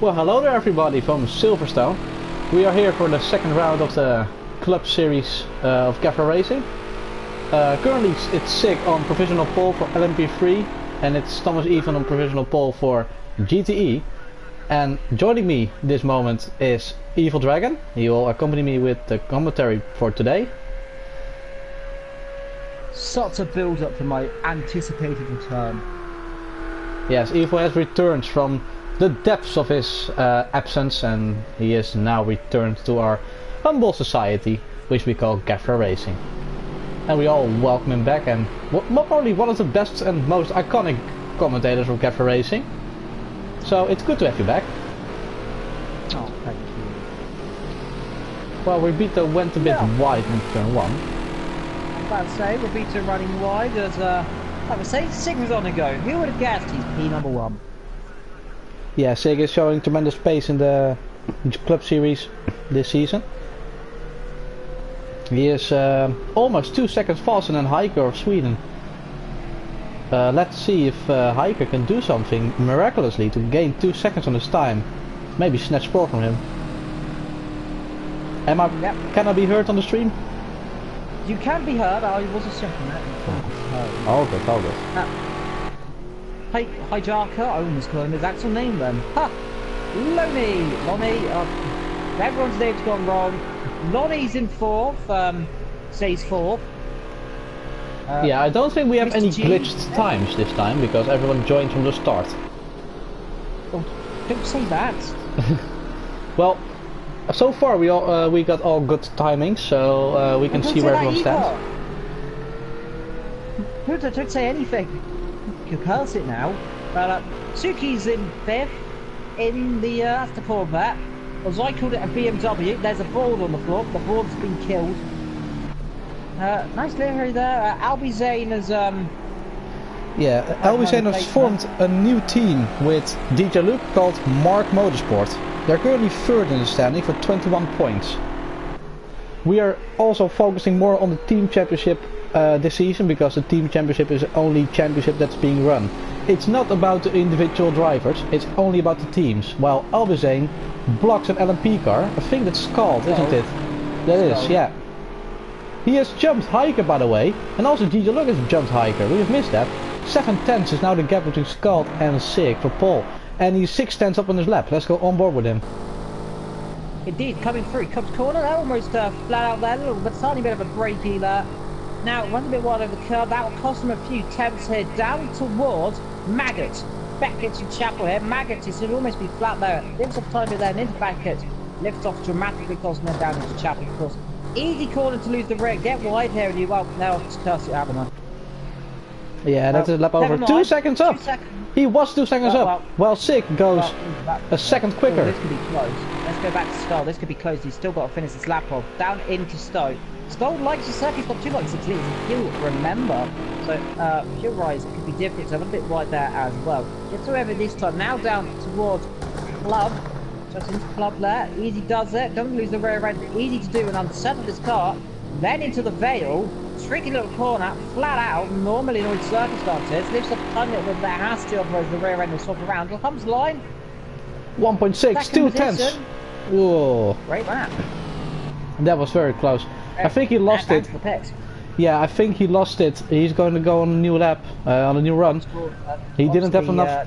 Well, hello there everybody from Silverstone. We are here for the second round of the club series of GAVRA Racing. Currently it's Sig on provisional pole for LMP3 and it's Thomas Even on provisional pole for GTE. And joining me this moment is Evil Dragon. He will accompany me with the commentary for today. Such a build up for my anticipated return. Yes, Evil has returned from the depths of his absence and he is now returned to our humble society, which we call GAVRA Racing. And we all welcome him back, and probably one of the best and most iconic commentators of GAVRA Racing. So it's good to have you back. Oh, thank you. Well, Rebito went a bit wide in turn 1. I was about to say, Rebito running wide as, like I say, Sig was on a go. Who would have guessed he's P1? Yeah, Sig is showing tremendous pace in the club series this season. He is almost 2 seconds faster than Hiker of Sweden. Let's see if Hiker can do something miraculously to gain 2 seconds on his time. Maybe snatch pole from him. Can I be heard on the stream? You can be heard. I was just checking that. All good, all good. Hijacker, I almost call him his actual name then. Ha! Lonnie! Everyone's name's gone wrong. Lonnie's in 4th, stays 4th. Yeah, I don't think we have Mr. any G. glitched times this time, because everyone joined from the start. Oh, don't say that. Well, so far we got all good timings, so we can see where everyone stands. Don't say anything. You can curse it now. But Suki's in 5th in the after Corvette. As I called it a BMW, there's a board on the floor. The board's been killed. Nice livery there. Albie Zane has yeah, Albie Zane has formed a new team with DJ Luke called Mark Motorsport. They're currently 3rd in the standing for 21 points. We are also focusing more on the team championship this season, because the team championship is the only championship that's being run. It's not about the individual drivers, it's only about the teams. While Albie Zane blocks an LMP car. I think that's Scald, isn't it? That is, yeah. He has jumped Hiker, by the way, and also DJ Luke has jumped Hiker. We have missed that. 7/10 is now the gap between Scald and Sig for pole, and he's 6/10 up on his lap. Let's go on board with him. Indeed, coming through, comes corner, almost flat out there, a little bit, tiny bit of a breaky there. Now, runs a bit wide over the curve, that will cost him a few tenths here, down towards Maggot. Beckett to Chapel here, Maggot is should almost be flat there, lifts off time there and into Beckett, lifts off dramatically, costing him down into Chapel, of course. Easy corner to lose the rig, get wide here and you, well, now I'll just curse it, haven't I? Yeah, that's a lap over. 2 seconds up! 2 seconds. He was 2 seconds up, while Sig goes a second quicker. Oh, this could be close. Let's go back to Stowe. This could be close. He's still got to finish this lap off. Down into Stowe. Stowe likes his circuit. He's got 2 likes 6 litres of fuel, remember. So, fuel rise could be different. So, a little bit wide there as well. Gets over this time. Now down towards Club. Just into Club there. Easy does it. Doesn't lose the rear end. Easy to do and unsettle this car. Then into the Vale. Tricky little corner, flat out, normally in all circumstances, lifts up a tiny little bit, that has to, otherwise the rear end will swap around. Here comes the line. 1.6, 2 tenths. Whoa. Great lap. That was very close. I think he lost it. Yeah, I think he lost it. He's going to go on a new lap, on a new run. He didn't have enough.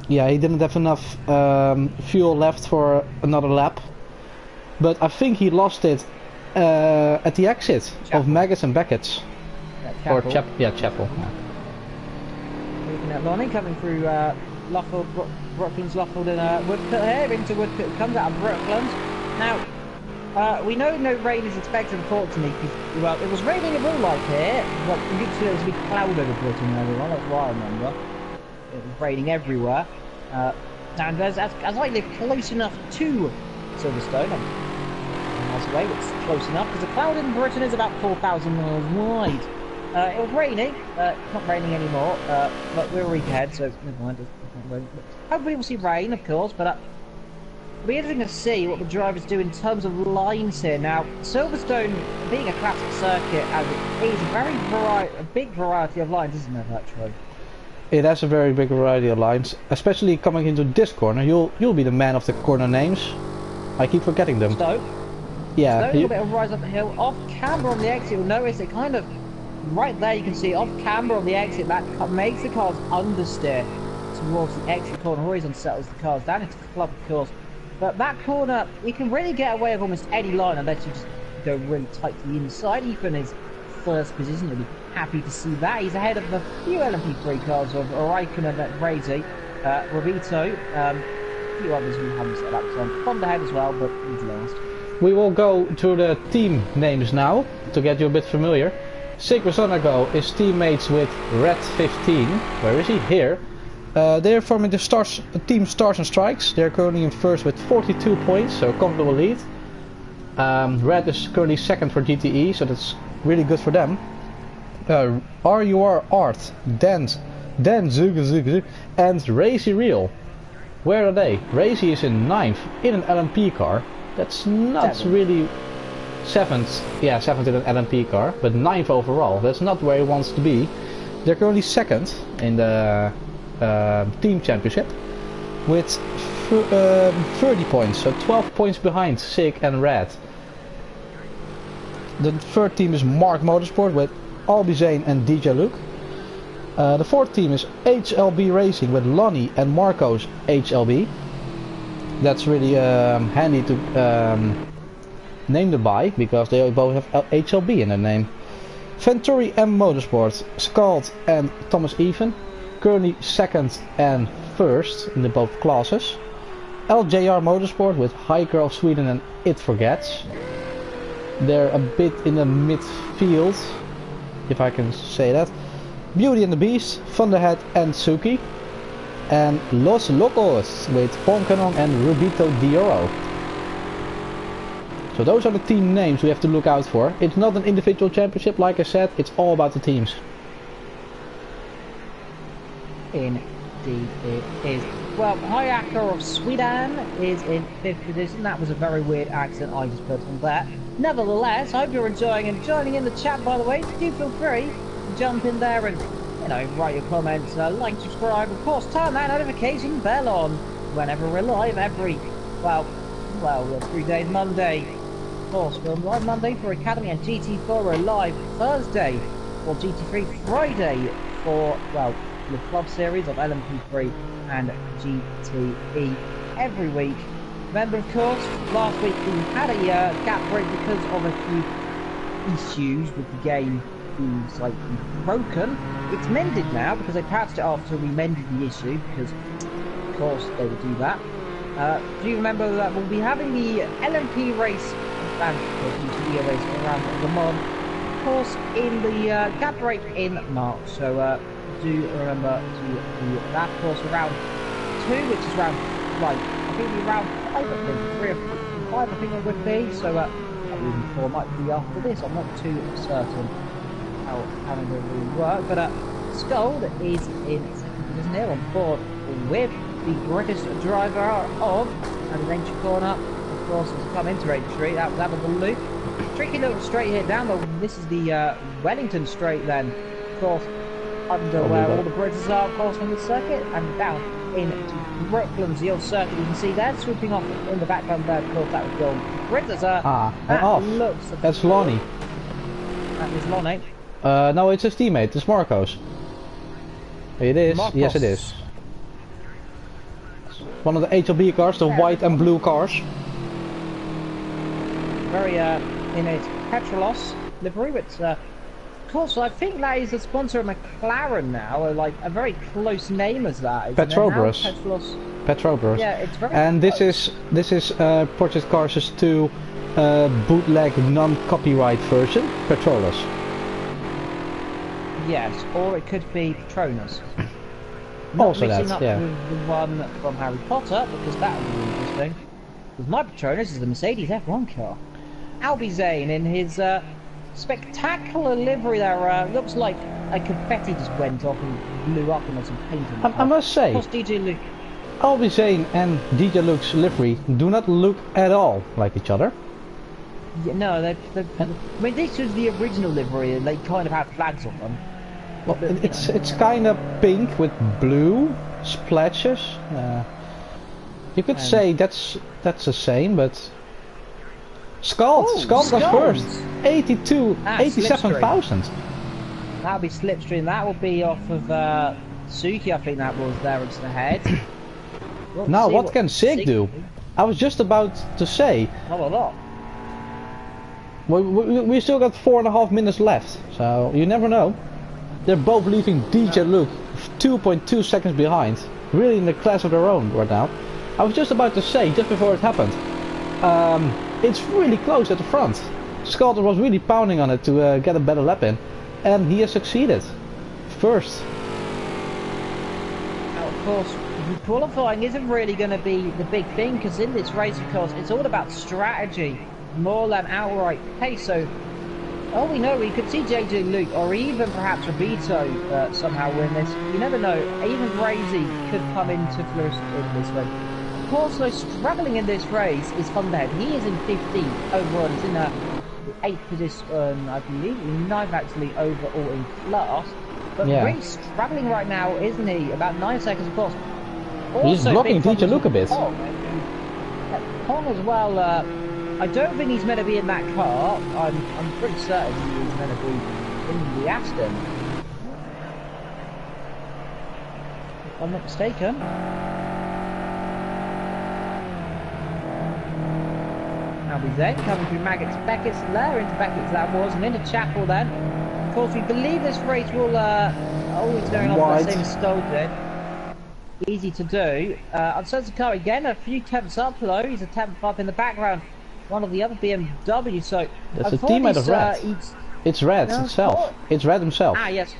Yeah, he didn't have enough fuel left for another lap. But I think he lost it at the exit of Maggots and Beckett's. Yeah, or Chapel. Looking at Lonnie coming through Brooklands, Loughlin and Woodcut here into Woodcut. Comes out of Brooklands. Now, we know no rain is expected, unfortunately, because, well, it was raining in real life here, but it was a big cloud over Britain and everyone, that's what I remember. It was raining everywhere. And as I live close enough to Silverstone, away, but it's close enough because the cloud in Britain is about 4,000 miles wide. It was raining, not raining anymore, but we're a week ahead, so never mind. Hopefully we'll see rain, of course, but it'll be interesting to see what the drivers do in terms of lines here. Now, Silverstone, being a classic circuit, as it is a big variety of lines, isn't there, Virtual? It has a very big variety of lines, especially coming into this corner. You'll be the man of the corner names. I keep forgetting them. Stoke. Yeah. Stoke, a little bit of rise up the hill. Off camber on the exit, you'll notice it kind of, right there you can see off camber on the exit, that makes the cars understeer towards the exit corner. Horizon settles the cars down into the club, of course. But that corner, you can really get away with almost any line unless you just go really tight to the inside. Ethan is first position, you'll be happy to see that. He's ahead of a few LMP3 cars of Raikkonen and Razy, Rovito, a few others who haven't set up from ahead as well, but he's last. We will go to the team names now, to get you a bit familiar. Sigvasonago is teammates with Red 15. Where is he? Here. They're forming the team Stars and Strikes. They're currently in first with 42 points, so a comfortable lead. Red is currently second for GTE, so that's really good for them. RUR Art, Dan Zug, and Racy Real. Where are they? Racy is in 9th in an LMP car. That's not really 7th. Yeah, 7th in an LMP car, but 9th overall. That's not where he wants to be. They're currently 2nd in the team championship with 30 points, so 12 points behind Sig and Red. The third team is Mark Motorsport with Albie Zane and DJ Luke. The fourth team is HLB Racing with Lonnie and Marco's HLB. That's really handy to name them by, because they both have HLB in their name. Venturi M Motorsport, Scald and Thomas Even, currently 2nd and 1st in the both classes. LJR Motorsport with Hiker of Sweden and It Forgets. They're a bit in the midfield, if I can say that. Beauty and the Beast, Thunderhead and Suki. And Los Locos with Poncanong and Rubito Dioro. So those are the team names we have to look out for. It's not an individual championship, like I said, it's all about the teams. Indeed it is. Well, Hayaka of Sweden is in 5th position. That was a very weird accent I just put on there. Nevertheless, I hope you're enjoying and joining in the chat, by the way. Do feel free to jump in there and, you know, write your comments, like, subscribe, of course, turn that notification bell on whenever we're live every, well, 3 days, Monday. Of course, we're live Monday for Academy and GT4, we're live Thursday for GT3, Friday for, well, the Club Series of LMP3 and GTE every week. Remember, of course, last week we had a gap break because of a few issues with the game being slightly broken. It's mended now because they patched it after we mended the issue, because of course they would do that. Do you remember that we'll be having the LMP race and GTE race around Le Mans, of course, in the gap break in March. So do remember to do that. Of course, round 2, which is round, like, I think it'll be round 5, I think, 3 or 5, I think it would be. So even 4 might be after this. I'm not too certain how it will really work. But Scold is in 2nd position here on board with the British driver of Adventure Corner. Of course, has come into Raid Street. That was out of the loop. Tricky little straight here down. This is the Wellington Straight then. Of course, under where all the bridges are, of course, from the circuit, and down into Brooklands, the old circuit you can see there, swooping off in the background there, of course, that was the old bridges. That's Lonnie. That is Lonnie. No, it's his teammate, it's Marcos. It is, Marcos. Yes it is. One of the HLB cars, the white and blue cars. Very, in its Petrolos livery, which, of course, I think that is the sponsor of McLaren now, or like a very close name as that. Petrobras. Petrobras. Yeah, it's very and close. this is Project Cars' 2 bootleg non-copyright version, Petrolas. Yes, or it could be Patronus. Also that, yeah. The one from Harry Potter, because that would be interesting. Because my Patronus is the Mercedes F1 car. Albie Zane in his spectacular livery there, looks like a confetti just went off and blew up and there's some paint on it. I must say, DJ Luke. Albie Zane and DJ Luke's livery do not look at all like each other. Yeah, no, I mean, this was the original livery, and they kind of had flags on them. Well, it's kind of pink with blue splashes. You could say that's the same, but Scald got first. 87,000. That'll be Slipstream. That will be off of Suki. I think that was there ahead. Now what can Sig do? I was just about to say. Not a lot. We still got 4.5 minutes left, so you never know. They're both leaving DJ Luke 2.2 seconds behind. Really in the class of their own right now. I was just about to say, just before it happened, it's really close at the front. Scott was really pounding on it to get a better lap in, and he has succeeded. First. Now, of course, qualifying isn't really going to be the big thing, because in this race, of course, it's all about strategy more than outright pace. So, all we know, we could see JJ Luke or even perhaps Robito somehow win this. You never know. Even Razy could come into flourish in this one. Of course, though, struggling in this race is Honda. He is in 15th overall. He's in the 8th position, I believe, 9th actually overall in class. But really struggling right now, isn't he? About 9 seconds, of course. Also, he's blocking DJ Luke a bit. Pong as well. I don't think he's meant to be in that car. I'm pretty certain he's meant to be in the Aston. If I'm not mistaken. Now we then coming through Maggots, Beckett's there into Beckett's that was, and into Chapel then. Of course, we believe this race will always going on the same as Stoll did. Easy to do. On Sunset car again, a few tenths up though. He's a tenth up in the background. One of the other BMW. So that's a teammate of Red. It's Red itself. It's Red himself. Ah yes.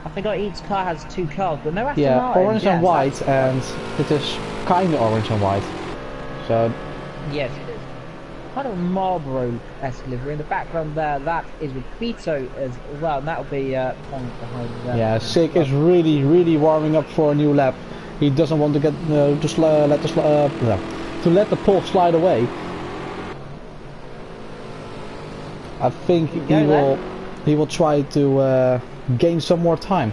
I forgot each car has 2 cars, but no Aston Martin. Orange and white, and it is kind of orange and white. So. Yes, it is. Kind of a Marlboro-esque livery in the background there. That is with Vito as well, and that'll be on behind them. Yeah, Sig is really warming up for a new lap. He doesn't want to get let the pole slide away. I think he will try to gain some more time.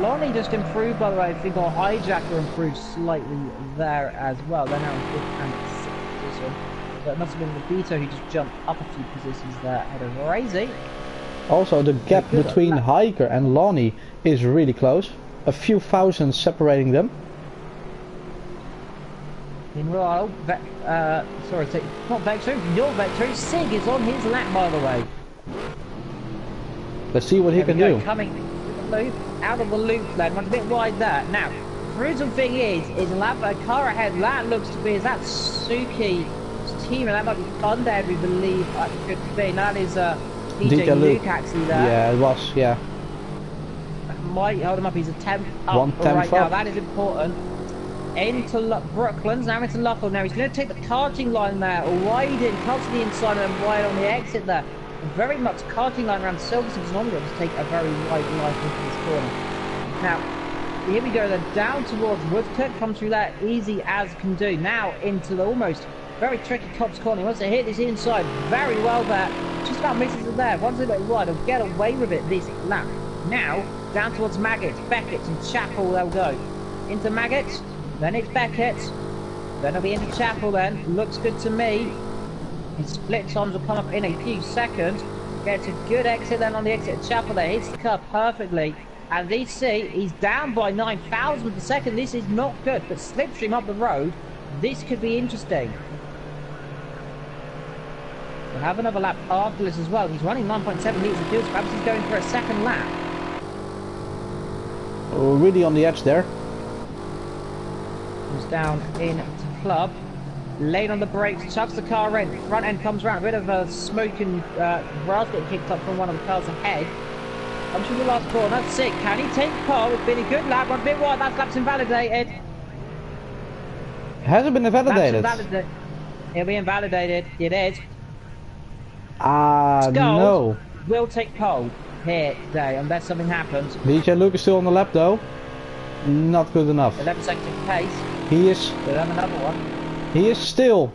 Lonnie just improved, by the way. I think our hijacker improved slightly there as well. They're now in 5th and 6th position. So it must have been Vito who just jumped up a few positions there ahead of Razy. Also, the gap between Hiker and Lonnie is really close. A few thousand separating them. Meanwhile, sorry, not Vector, your Vector, Sig is on his lap, by the way. Let's see what he can do. Coming loop, out of the loop then, went a bit wide there. Now, brutal thing is a car ahead, that looks to be, is that Suki's team, and that might be Thunder, we believe it could be. That is DJ Luke actually there. Yeah, it was, yeah. Might hold him up, he's a 10th up right now, that is important. Into Brooklands, now into Luckle. Now he's going to take the karting line there, wide in, cut to the inside and then wide on the exit there. Very much karting line around Silverstone's onward to take a very wide line into this corner. Now, here we go then, down towards Woodcote, come through there easy as can do. Now into the almost very tricky Cobbs corner. He wants to hit this inside very well there. Just about misses it there. Once they get wide, he'll get away with it this lap. Now, down towards Maggots, Beckett and Chapel they'll go. Into Maggots, then it's Beckett, then it'll be into Chapel then. Looks good to me. His split times will come up in a few seconds. Gets a good exit then on the exit of Chapel there. Hits the curb perfectly. And they see he's down by 9,000 per second. This is not good, but slipstream up the road, this could be interesting. We'll have another lap after this as well. He's running 9.7 litres of fuel, so perhaps he's going for a second lap. Oh, really on the edge there. Comes down into club. Late on the brakes, chucks the car in. Front end comes around. A bit of a smoke and grass getting kicked up from one of the cars ahead. Comes through the last corner. That's sick. Can he take pole? It's been a good lap. One bit wide. That lap's invalidated. It hasn't been invalidated. It'll be invalidated. It is. No. Will take pole here today unless something happens. DJ Luke is still on the lap though. Not good enough. 11 seconds of pace. He is. We'll have another one. He is still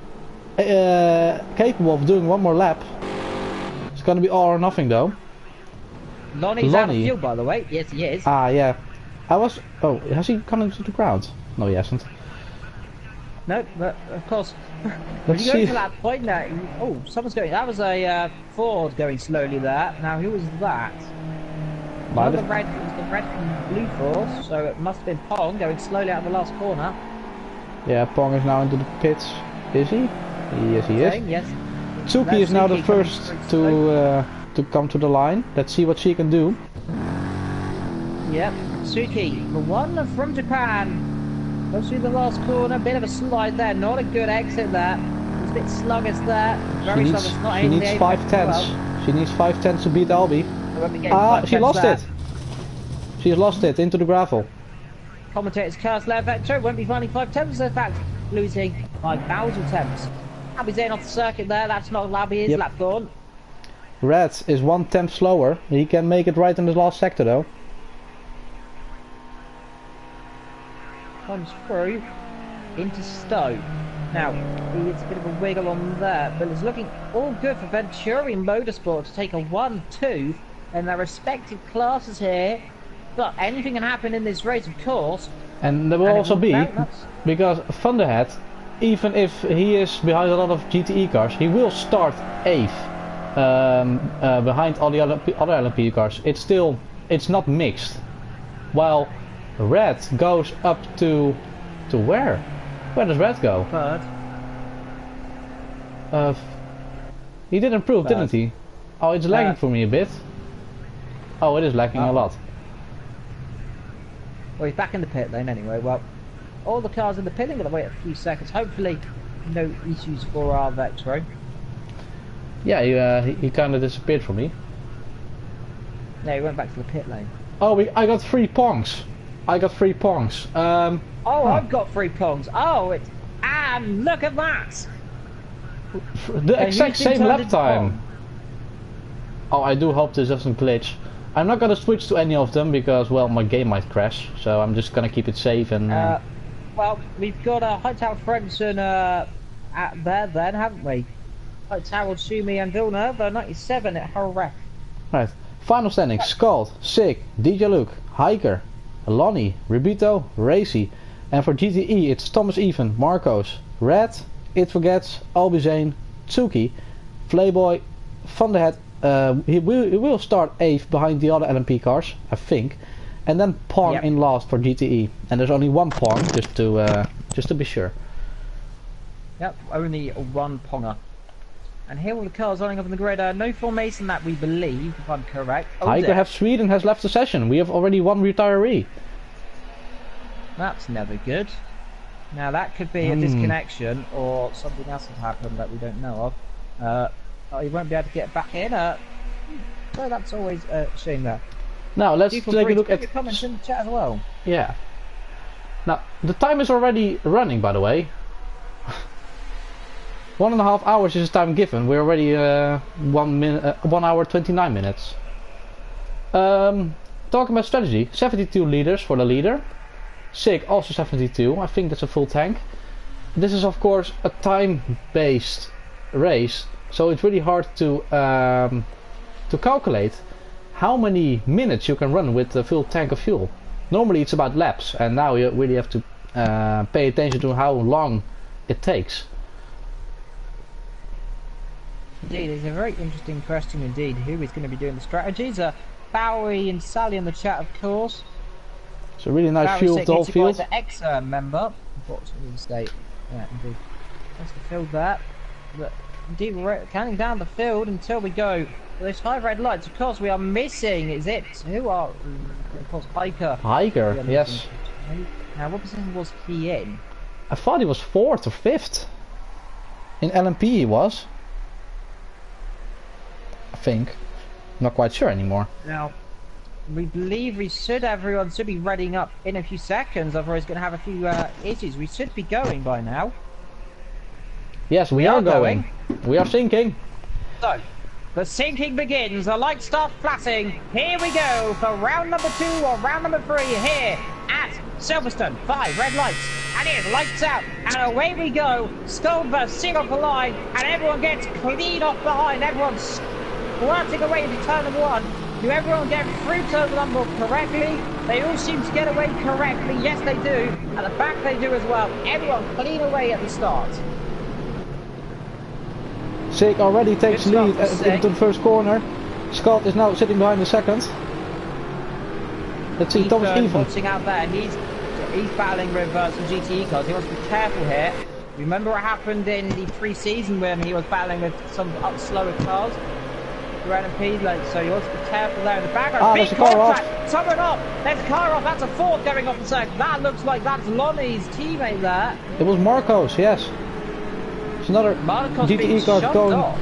capable of doing one more lap. It's gonna be all or nothing though. Lonnie's out of fuel, by the way. Yes, he is. Ah, yeah. Oh, has he gone into the ground? No, he hasn't. No, but of course, when you go to that point now, oh, someone's going. That was a Ford going slowly there. Now, who was that? Well, it was the red and blue Ford, so it must have been Pong going slowly out of the last corner. Yeah, Pong is now into the pits. Is he? Yes, he is. Yes. Tsuki is now the first to come to the line. Let's see what she can do. Yep, Tsuki, the one from Japan. Goes through the last corner, bit of a slide there, not a good exit there. It's a bit sluggish there. Very sluggish, not she needs 5 tenths. She needs 5 tenths to beat Albie. She lost it. She's lost it into the gravel. Commentator's curse left vector, won't be finding 5 tenths, in fact, losing 5,000 tenths. Albie's in off the circuit there, that's not Albie, his lap gone. Red is 1 tenth slower. He can make it right in the last sector though. Comes through into Stowe. Now, it's a bit of a wiggle on there, but it's looking all good for Venturi Motorsport to take a 1-2 in their respective classes here. But anything can happen in this race, of course. And there will also be, because Thunderhead, even if he is behind a lot of GTE cars, he will start 8th behind all the other LMP cars. It's not mixed. While Red goes up to where? Where does Red go? Third. He did improve, didn't he? Oh, it's lagging for me a bit. Oh, it is lagging a lot. Well, he's back in the pit lane anyway. Well, all the cars in the pit are going to wait a few seconds. Hopefully, no issues for our Vectro. Yeah, he kind of disappeared from me. No, he went back to the pit lane. Oh, I got 3 Pongs. I've got 3 Pongs. I've got 3 Pongs. Oh, and look at that! The exact same lap time. Oh, I do hope this doesn't glitch. I'm not gonna switch to any of them because, well, my game might crash. So I'm just gonna keep it safe and. Well, we've got a Hightower Frenson at there then, haven't we? Hightower, Sumi, and Villeneuve, 97 at Hull Ref. Right. Final standings: Scald, Sig, DJ Luke, Hiker, Lonnie, Ribito, Racy, and for GTE it's Thomas Even, Marcos, Red, It Forgets, Albie Zane, Tsuki, Playboy, Thunderhead. He will start 8th behind the other LMP cars, I think, and then Pong in last for GTE. And there's only 1 Pong, just to be sure. Yep, only 1 Ponger. And here all the cars lining up in the grid. No formation that we believe, if I'm correct. Hiker have Sweden has left the session. We have already 1 retiree. That's never good. Now that could be a disconnection or something else has happened that we don't know of. He won't be able to get back in. So that's always a shame there. Now let's take a look at your comments in the chat as well. Yeah. Now the time is already running, by the way. 1.5 hours is the time given. We're already 1 hour 29 minutes. Talking about strategy, 72 liters for the leader. Sig also 72. I think that's a full tank. This is of course a time-based race, so it's really hard to calculate how many minutes you can run with a full tank of fuel. Normally it's about laps, and now you really have to pay attention to how long it takes. Indeed, it's a very interesting question indeed. Who is going to be doing the strategies? Bowie and Sally in the chat, of course. It's a really nice field, the whole field. The ex-member, unfortunately, the state. Yeah, indeed. That's the field there. But indeed, we're counting down the field until we go. Those 5 red lights, of course, we are missing. Is it? Who are? Of course, Hiker. Hiker, yes. Now, what position was he in? I thought he was 4th or 5th. In LMP he was. I think. Not quite sure anymore. Now, we believe everyone should be readying up in a few seconds, otherwise going to have a few issues. We should be going by now. Yes, we are going. We are sinking. So, the sinking begins. The lights start flashing. Here we go for round number 2 or round number 3 here at Silverstone. 5 red lights. And here's lights out. And away we go. Skullburst, sing off the line. And everyone gets clean off behind. Everyone's squirting away into turn number 1. Do everyone get through turn number correctly? They all seem to get away correctly. Yes, they do. At the back, they do as well. Everyone clean away at the start. Sig already takes lead into the first corner. Scott is now sitting behind the second. Let's see, Thomas Even. Watching out there. He's battling with some GTE cars. He wants to be careful here. Remember what happened in the pre-season when he was battling with some slower cars? LMP, so you want to be careful there in the background. Big contact, someone off. There's a car off. That's a Ford going off the side. That looks like that's Lonnie's teammate there. It was Marcos, yes. It's another GTE car going. Off.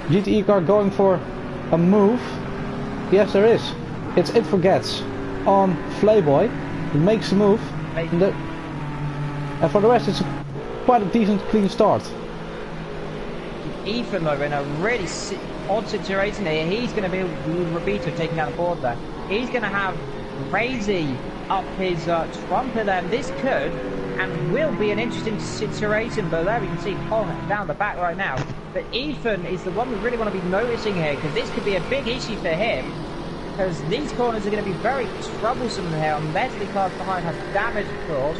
GTE car going for a move. Yes, there is. It's It Forgets on Flayboy. He makes a move, and for the rest, it's quite a decent, clean start. Ethan, though, in a really odd situation here, he's going to be Robito taking out the board there. He's going to have Crazy up his trumpet there. This could and will be an interesting situation, but there we can see Pong down the back right now. But Ethan is the one we really want to be noticing here, because this could be a big issue for him, because these corners are going to be very troublesome here, unless the cars behind have damage, of course.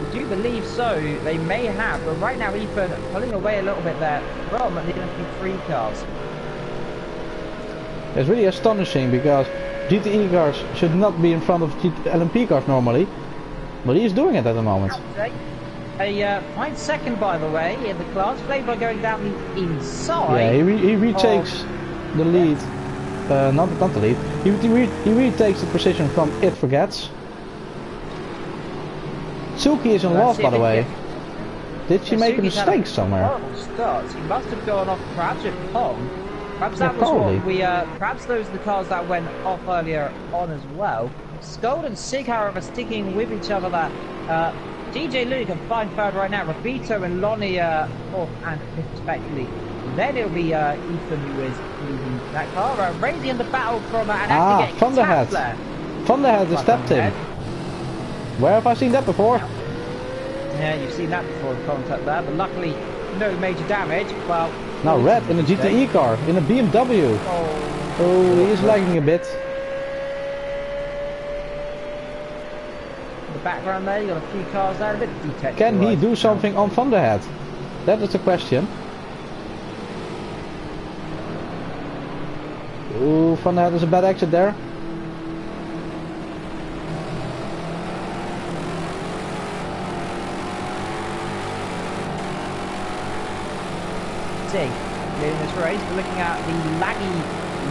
We do believe so, they may have, but right now Ethan pulling away a little bit there from the LMP3 cars. It's really astonishing, because GTE cars should not be in front of LMP cars normally, but he's doing it at the moment. A fine second, by the way, in the class. Flavor going down the inside. Yeah, he retakes the lead. Not the lead. He retakes the position from It Forgets. Suki is in last, by the way. Did she make a mistake somewhere? Starts. He must have gone off perhaps with Pong. Perhaps that was what we. Perhaps those are the cars that went off earlier on as well. Scold and Sig, however, sticking with each other there. DJ Luke can find third right now. Robito and Lonnie fourth and fifth respectively. Then it'll be Ethan who is leading that car. Raising in the battle from and actually getting from the head. From the head, they stepped him. Where have I seen that before? Yeah, you've seen that before, the contact there, but luckily no major damage. Well, now Red in a GTE car, in a BMW. Oh, he is lagging a bit. In the background there, you got a few cars there, a bit of detect. Can he do something on Van der Head? That is the question. Ooh, Van der Head is a bad exit there. Leading this race, we're looking at the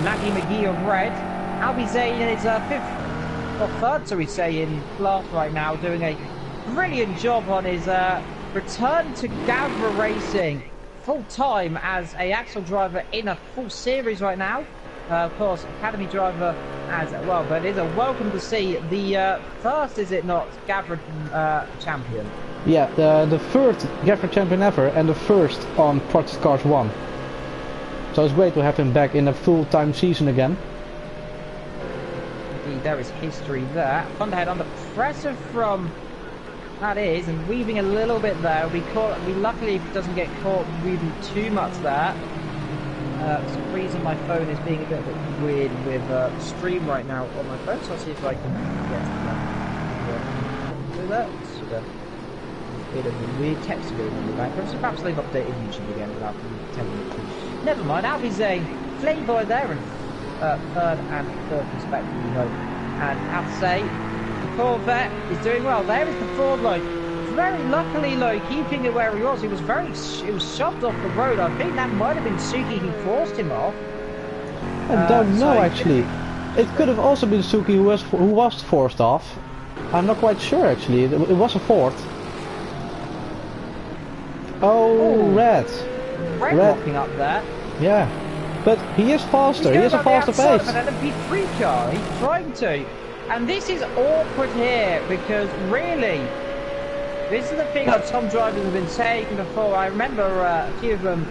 Laggy McGee of red. Albie Zane is fifth or third, so we say, in class right now, doing a brilliant job on his return to GAVRA racing full time as a axle driver in a full series right now. Of course, academy driver as well, but it is a welcome to see the first, is it not, GAVRA champion. Yeah, the third GAVRA champion ever, and the first on Practice Cars 1. So it's great to have him back in a full-time season again. Indeed, there is history there. Van der Head under pressure from, that is, and weaving a little bit there. We luckily, if it doesn't get caught weaving too much there. For some reason my phone is being a bit weird with stream right now on my phone, so I'll see if I can get that. Bit of a weird text going in the background, so perhaps they've updated YouTube again without me telling me to. Never mind, Albie Zane, Flayboy there, and third and fourth respectively, though. And I have to say, the Corvette is doing well. There is the Ford Low. Very luckily, though, keeping it where he was. It was shoved off the road. I think that might have been Suki who forced him off. I don't know, actually. It could have also been Suki who was forced off. I'm not quite sure, actually. It was a Ford. Oh, Red walking up there. Yeah, but he is faster. He has a faster pace. An LMP3 car. He's trying to, and this is awkward here because really, this is the thing that some drivers have been saying before. I remember a few of them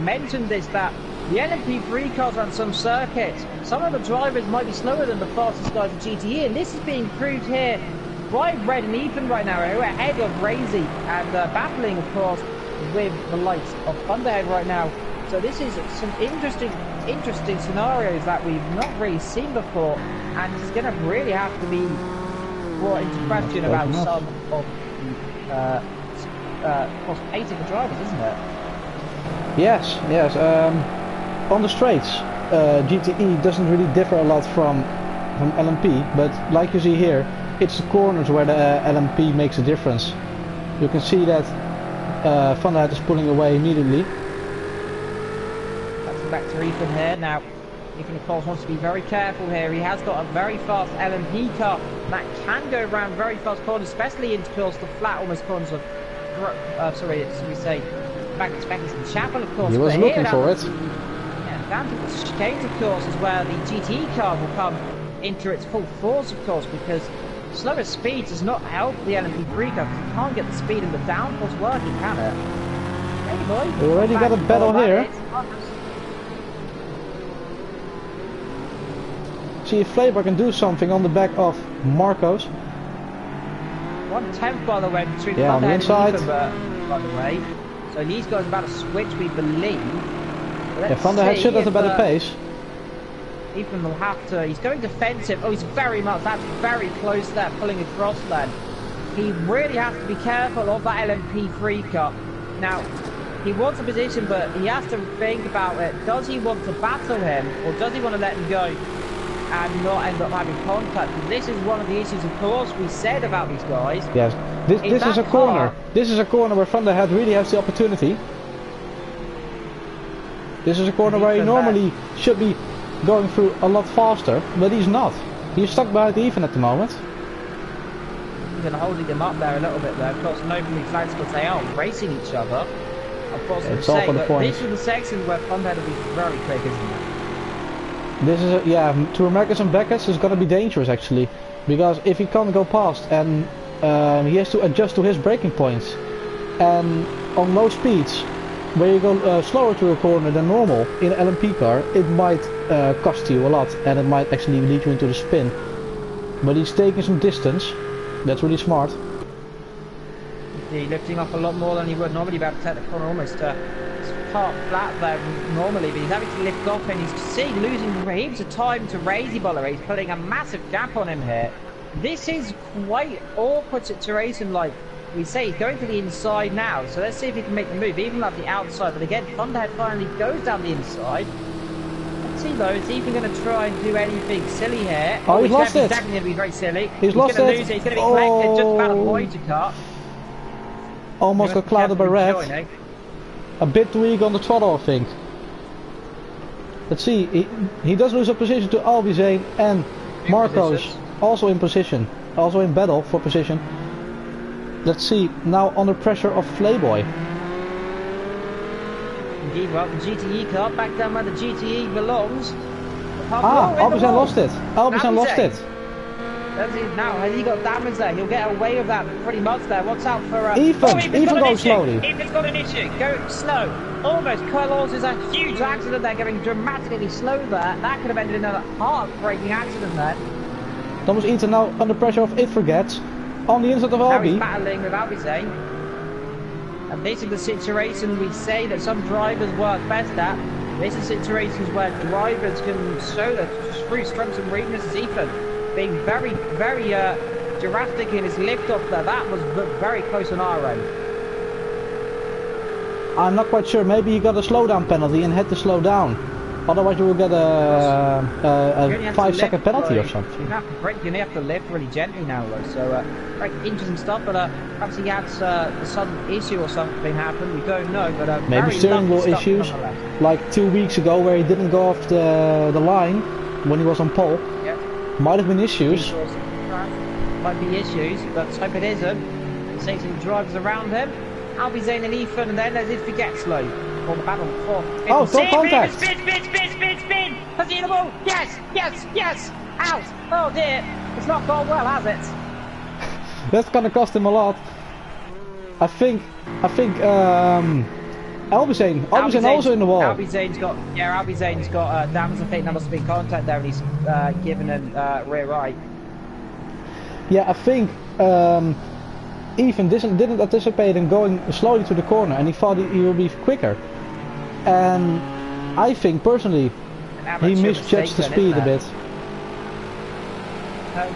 mentioned this, that the LMP3 cars on some circuits, some of the drivers might be slower than the fastest guys in GTE, and this is being proved here by Red and Ethan right now, who are ahead of Razy and battling, of course, with the likes of Van der Head right now. So this is some interesting interesting scenarios that we've not really seen before, and it's going to really have to be brought into question about some of the painting the drivers, isn't it? Yes, yes. On the straights, GTE doesn't really differ a lot from LMP, but like you see here, it's the corners where the LMP makes a difference. You can see that Van der Heijden is pulling away immediately. That's back to Ethan here. Now, Ethan of course wants to be very careful here. He has got a very fast LMP car that can go around very fast corners, especially into course the flat almost corners of back to Chapel of course. He was looking for it. Down to the chicanes of course is where the GTE car will come into its full force of course, because slower speed does not help the LMP3 car because you can't get the speed and the downforce working, can it? Hey boy. We already got a battle here. See if Flavor can do something on the back of Marcos. 1/10 by the way between on the inside. By the way. So these guys are about to switch, we believe. Van der Heijden should have a better pace. Ethan will have to, he's going defensive. Oh, he's that's very close there, pulling across then. He really has to be careful of that LMP3 car. Now, he wants a position, but he has to think about it. Does he want to battle him, or does he want to let him go and not end up having contact? Because this is one of the issues, of course, we said about these guys. Yes, this is a corner. This is a corner where Van der Heijden really has the opportunity. This is a corner where he normally should be going through a lot faster, but he's not. He's stuck behind Ethan at the moment. He's going to holding him up there a little bit there. Of course, nobody flags because they are racing each other. Of course, it's all for the points. This is the section where Van der Heijden will be very quick, isn't it? This is to Americans and Beckett's is going to be dangerous actually, because if he can't go past and he has to adjust to his braking points, and on low speeds where you go slower to a corner than normal in an LMP car, it might cost you a lot and it might actually lead you into the spin. But he's taking some distance. That's really smart. He's lifting off a lot more than he would normally, about to take the corner almost part flat there normally, but he's having to lift off and he's losing heaps of time to Razy Boller. He's putting a massive gap on him here. This is quite awkward situation, like we say. He's going to the inside now, so let's see if he can make the move, even at the outside. But again, Van der Heijden finally goes down the inside. Let's see though, is he even going to try and do anything silly here? Oh, he's lost it. He's definitely going to be very silly. He's lost going to it. lose it. He's going to be collected just about a point to cut. Almost got clouded by red. A bit too weak on the throttle, I think. Let's see, he does lose a position to Albizane and Marcos, also in position, also in battle for position. Let's see, now under pressure of Playboy. Indeed, well, the GTE car back down where the GTE belongs. Albizane lost it. Albizane lost it. Now, has he got damage there? He'll get away with that pretty much there. Watch out for... Ethan goes slowly. Ethan's got an issue. Go slow. Almost causes a huge accident there, going dramatically slow there. That could have ended in a heartbreaking accident there. Thomas Ethan now under pressure of It Forgets. On the inside of Albi. Now he's battling with Albizane. And this is the situation we say that some drivers work best at. This is situations where drivers can show their true strengths and weaknesses. Ethan being very, very drastic in his lift off there. That was very close on our end. I'm not quite sure. Maybe he got a slowdown penalty and had to slow down. Otherwise you will get a 5-second penalty or something. You have to brake, you have to lift really gently now though. So very interesting stuff, but perhaps he had some issue or something happened, we don't know. But maybe steering wheel issues, like 2 weeks ago where he didn't go off the line when he was on pole. Yep. Might have been issues. Might be issues, but let's hope it isn't. See some drivers around him. Albizane and Ethan, and then there's It Forgets slow. For the battle for... Oh, don't contact! Spin! Has he hit the ball? Yes! Out! Oh dear! It's not gone well, has it? That's gonna cost him a lot. I think Albizane also in the wall. Albizane's got damage. I think that must have been contact there, and he's given a rear right. Yeah, I think Ethan didn't anticipate him going slowly to the corner, and he thought he would be quicker. And I think personally, He misjudged the speed a bit.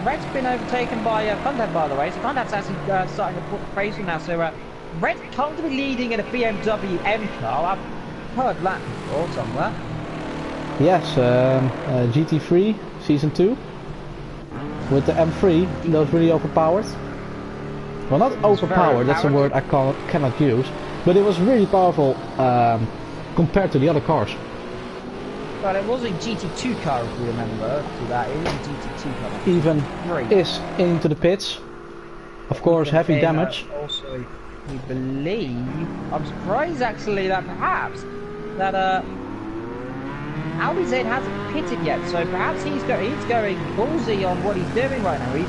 Red's been overtaken by Thunderhead, by the way. So Thunderhead's actually starting to praise him now. So Red comfortably leading in a BMW M car. I've heard that before somewhere. Yes, GT3 Season 2 with the M3. That was really overpowered. Well, not overpowered. That's a word I cannot use. But it was really powerful compared to the other cars. Well, it was a GT2 car, if you remember. So that is a GT2 car. Even is into the pits. Of course, heavy damage. Also, we believe. I'm surprised actually that perhaps that Albie Zayn hasn't pitted yet. So perhaps he's going ballsy on what he's doing right now. He's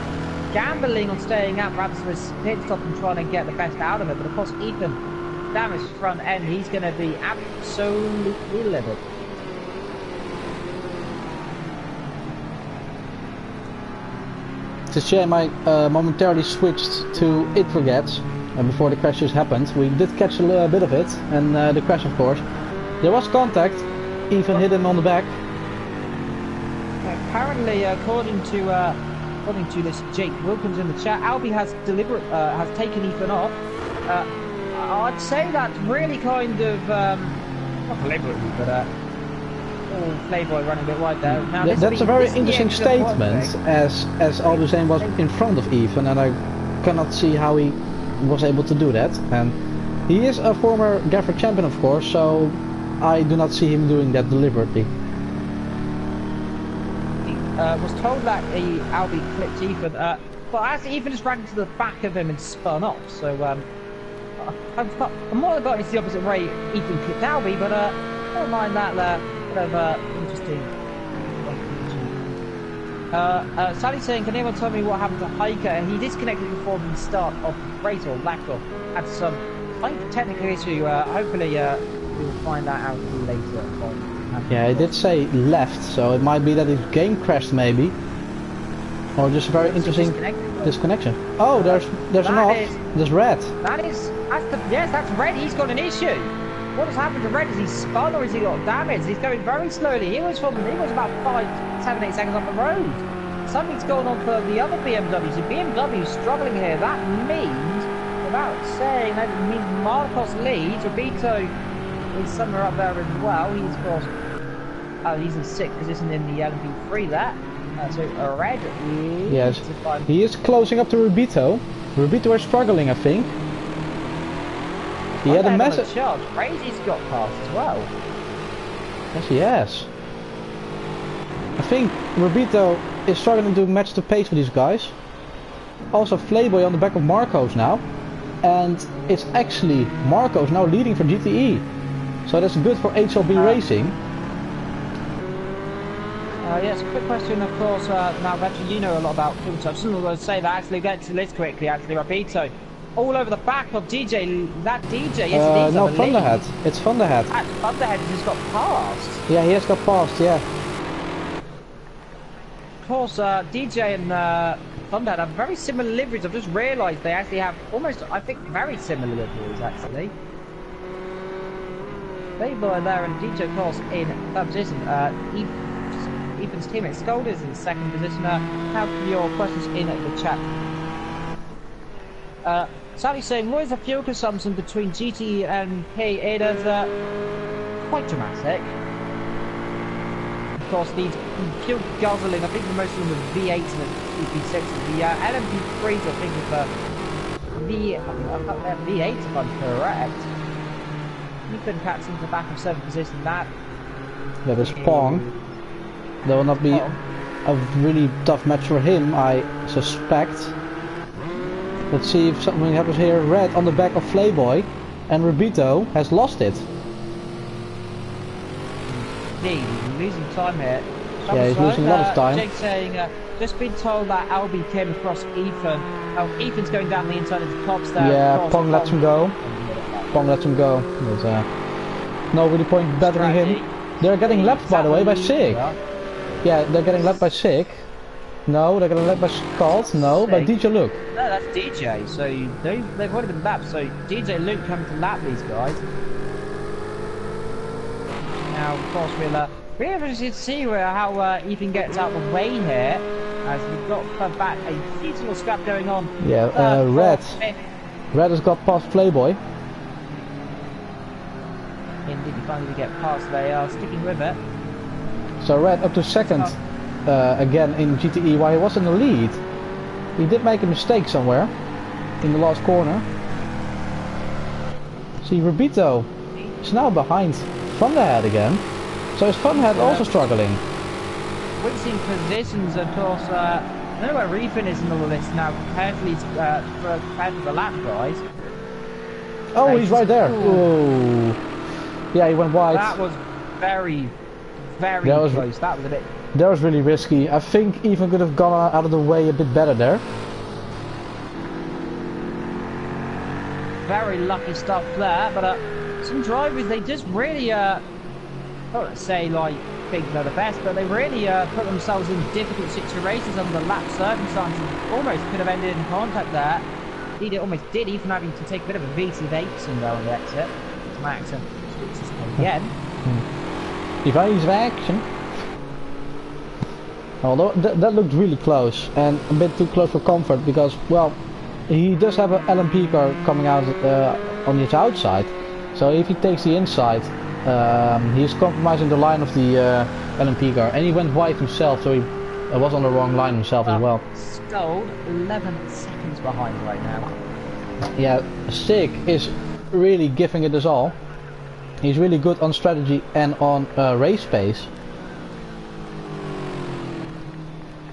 gambling on staying out, perhaps with his pit stop and trying to get the best out of it. But of course, Ethan, damaged front end, he's going to be absolutely livid. It's a shame I momentarily switched to It Forgets before the crashes happened. We did catch a little bit of it, and the crash of course. There was contact, even hit him on the back. Apparently, according to this Jake Wilkins in the chat, Albie has taken Ethan off. I'd say that's really kind of not deliberately, but Playboy running a bit wide there. Now, that's a very interesting statement, as Albie Zayn was in front of Ethan, and I cannot see how he was able to do that. And he is a former GAVRA champion, of course, so I do not see him doing that deliberately. Was told that Albie clipped Ethan, but as Ethan just ran into the back of him and spun off, so I'm more about it's the opposite way Ethan clipped Albie, but don't mind that there. Interesting. Sally's saying, can anyone tell me what happened to Hiker? He disconnected before the start of the race, or lack of, had some technical issue. Hopefully we'll find that out later on. Yeah, he did say left, so it might be that his game crashed maybe. Or just a very interesting disconnection. Oh, there's an off. There's Red. That's Red. He's got an issue. What has happened to Red? Is he spun or has he got damage? He's going very slowly. He was about 5, 7, 8 seconds off the road. Something's going on for the other BMWs. The BMW's struggling here. That means, without saying, that means Marcos leads. Robito is somewhere up there as well. He's of course, he's in 6th position in the LMP3 there. So Red is... Yes, he is closing up to Robito. Robito is struggling, I think. He had a massive charge. Brady's got past as well. Yes, he has. I think Robito is struggling to match the pace with these guys. Also, Playboy on the back of Marcos now, and it's actually Marcos now leading for GTE. So that's good for HLB Racing. Yes, quick question, of course. Now, actually, you know a lot about fuel types. I was going to say that. Actually, get to the list quickly. Actually, Robito. All over the back of DJ, that DJ, yes, no, Thunderhead. It's Thunderhead. Thunderhead has just got past. Yeah, he has got past, yeah. Of course, DJ and Thunderhead have very similar liveries. I've just realised they actually have almost, I think, very similar liveries, actually. Playboy there and DJ, of course, in third position. Ethan's teammate Scold is in second position. Have your questions in the chat. Sally's saying, what is the fuel consumption between GT and P? It is quite dramatic. Of course, these fuel guzzling, I think the most of them are V8s and the V6s. The LMP3s, I think, is V8, if I'm correct. Ethan Cat's into the back of 7th position. That is Pong. That will not be a really tough match for him, I suspect. Let's see if something happens here. Red on the back of Playboy, and Robito has lost it. Indeed, he's losing time here. Yeah, he's losing a lot of time. Jake's saying, just been told that Albie came across Ethan. Oh, Ethan's going down the inside of the tops there. Yeah, Pong lets him go. Pong lets him go. There's no really point battering him. They're getting lapped, by the way, by Sig. Yeah, they're getting lapped by Sig. No, they're getting lapped by Scott. No, by DJ Luke. No, that's DJ. So they've already been lapped. So DJ Luke coming to lap these guys. Now, of course, Really interested to see how Ethan gets out of the way here, as we've got back a huge little scrap going on. Yeah, Red has got past Playboy. Indeed, he finally get past. They are sticking with it. So Red up to second again in GTE, while he was in the lead. He did make a mistake somewhere in the last corner. See, Rubito is now behind Thunderhead again. So is Thunderhead also struggling? Switching positions, of course. I don't know where Ethan is in all of this now compared to the lap guys. Oh, he's right there. Ooh. Yeah, he went wide. That was very close. That was a bit... That was really risky. I think Ethan could have gone out of the way a bit better there. Very lucky stuff there, but some drivers, they just really, I don't want to say like think they're the best, but they really put themselves in difficult situations under lap circumstances. Almost could have ended in contact there. Indeed, it almost did, even having to take a bit of a VT Vapeson there on the exit. Max and again. Action. Although that looked really close and a bit too close for comfort, because, well, he does have an LMP car coming out on his outside. So if he takes the inside, he's compromising the line of the LMP car, and he went wide himself, so he was on the wrong line himself as well. Stalled 11 seconds behind right now. Yeah, Sig is really giving it his all. He's really good on strategy and on race pace.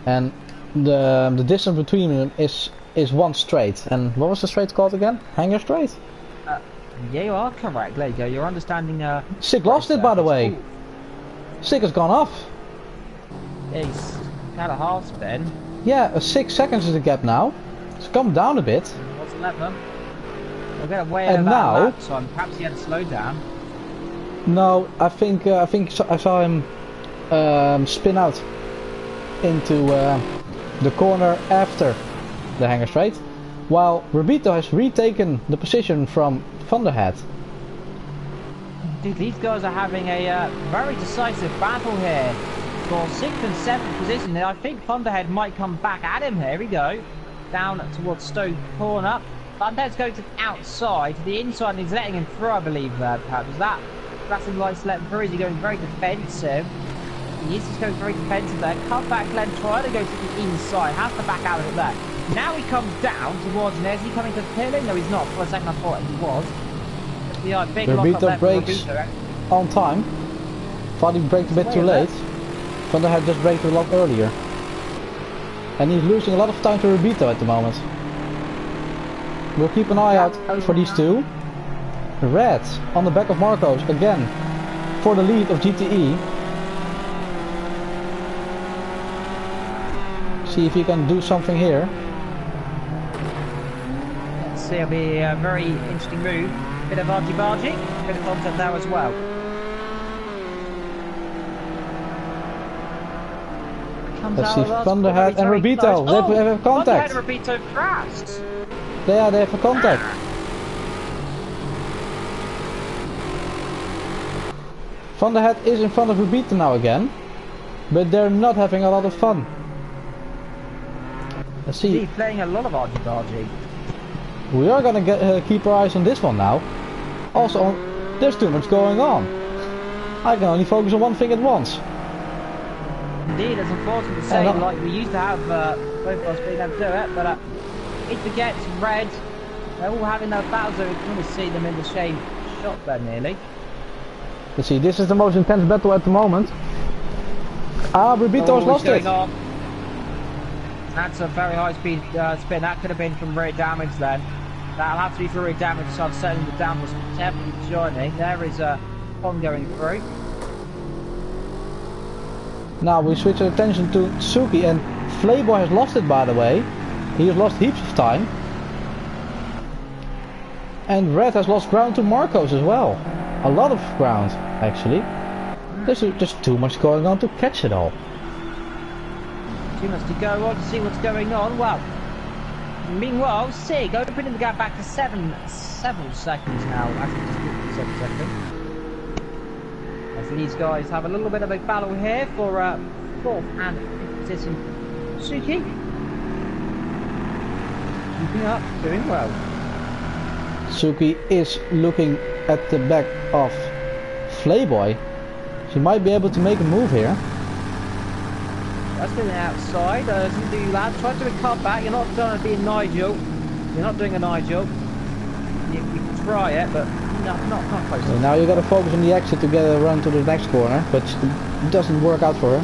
And the distance between them is one straight. And what was the straight called again? Hanger straight? Yeah, you are correct. There you go. You're understanding. Sig lost it, by the way. Sig has gone off. He's had a half spin. Yeah, 6 seconds is the gap now. It's come down a bit. What's 11? We'll get away and now, lap time. Perhaps he had to slow down. No, I think I saw him spin out into the corner after the hanger straight, while Rubito has retaken the position from Thunderhead. Dude, these guys are having a very decisive battle here for 6th and 7th position. I think Thunderhead might come back at him here. Here we go, down towards Stoke Corner. Thunderhead's going to the outside, to the inside, and he's letting him through, I believe. Perhaps that's in lights let him through. Is he going very defensive? He is just going very defensive there. Cut back lane, trying to go to the inside. Has to back out of it there. Now he comes down towards him. Is he coming to the tail end? No, he's not. For a second I thought he was. Yeah, big Rubito brakes on time. Thought he braked a bit too late. Thunderhead just braked a lot earlier. And he's losing a lot of time to Rubito at the moment. We'll keep an eye out for these two. Red on the back of Marcos again for the lead of GTE. See if he can do something here. Let's see, it'll be a very interesting move. Bit of argy-bargy, bit of contact there as well. Let's see, Thunderhead and Rubito. They have contact. Thunderhead and Rubito crashed. They have a contact. Thunderhead is in front of Rubito now again, but they're not having a lot of fun. Let's see. He's playing a lot of argy-bargy. We are gonna keep our eyes on this one now. Also, there's too much going on. I can only focus on one thing at once. Indeed, it's unfortunate to say, like we used to have both of us being able to do it, but it forgets Red. They're all having their battles, so we can really see them in the same shot there nearly. Let's see, this is the most intense battle at the moment. Rubito's lost it. On. That's a very high speed spin. That could have been from rear damage then. That'll have to be for rear damage, so I'm setting the downwards heavily joining. There is a pond going through. Now we switch our attention to Tsuki, and Playboy has lost it, by the way. He has lost heaps of time. And Red has lost ground to Marcos as well. A lot of ground, actually. There's just too much going on to catch it all. Too much to go on to see what's going on. Well, meanwhile, Sig opening the gap back to several seconds now. Actually, just 7 seconds. As So these guys have a little bit of a battle here for 4th and 5th position. Suki. Keeping up, doing well. Suki is looking at the back of Flayboy. She might be able to make a move here. That's been outside. Doesn't do that. Try to do a cutback. You're not trying to be a Nigel. You're not doing a Nigel. You can try it, but not close. So now you got to focus on the exit to get a run to the next corner, but it doesn't work out for her.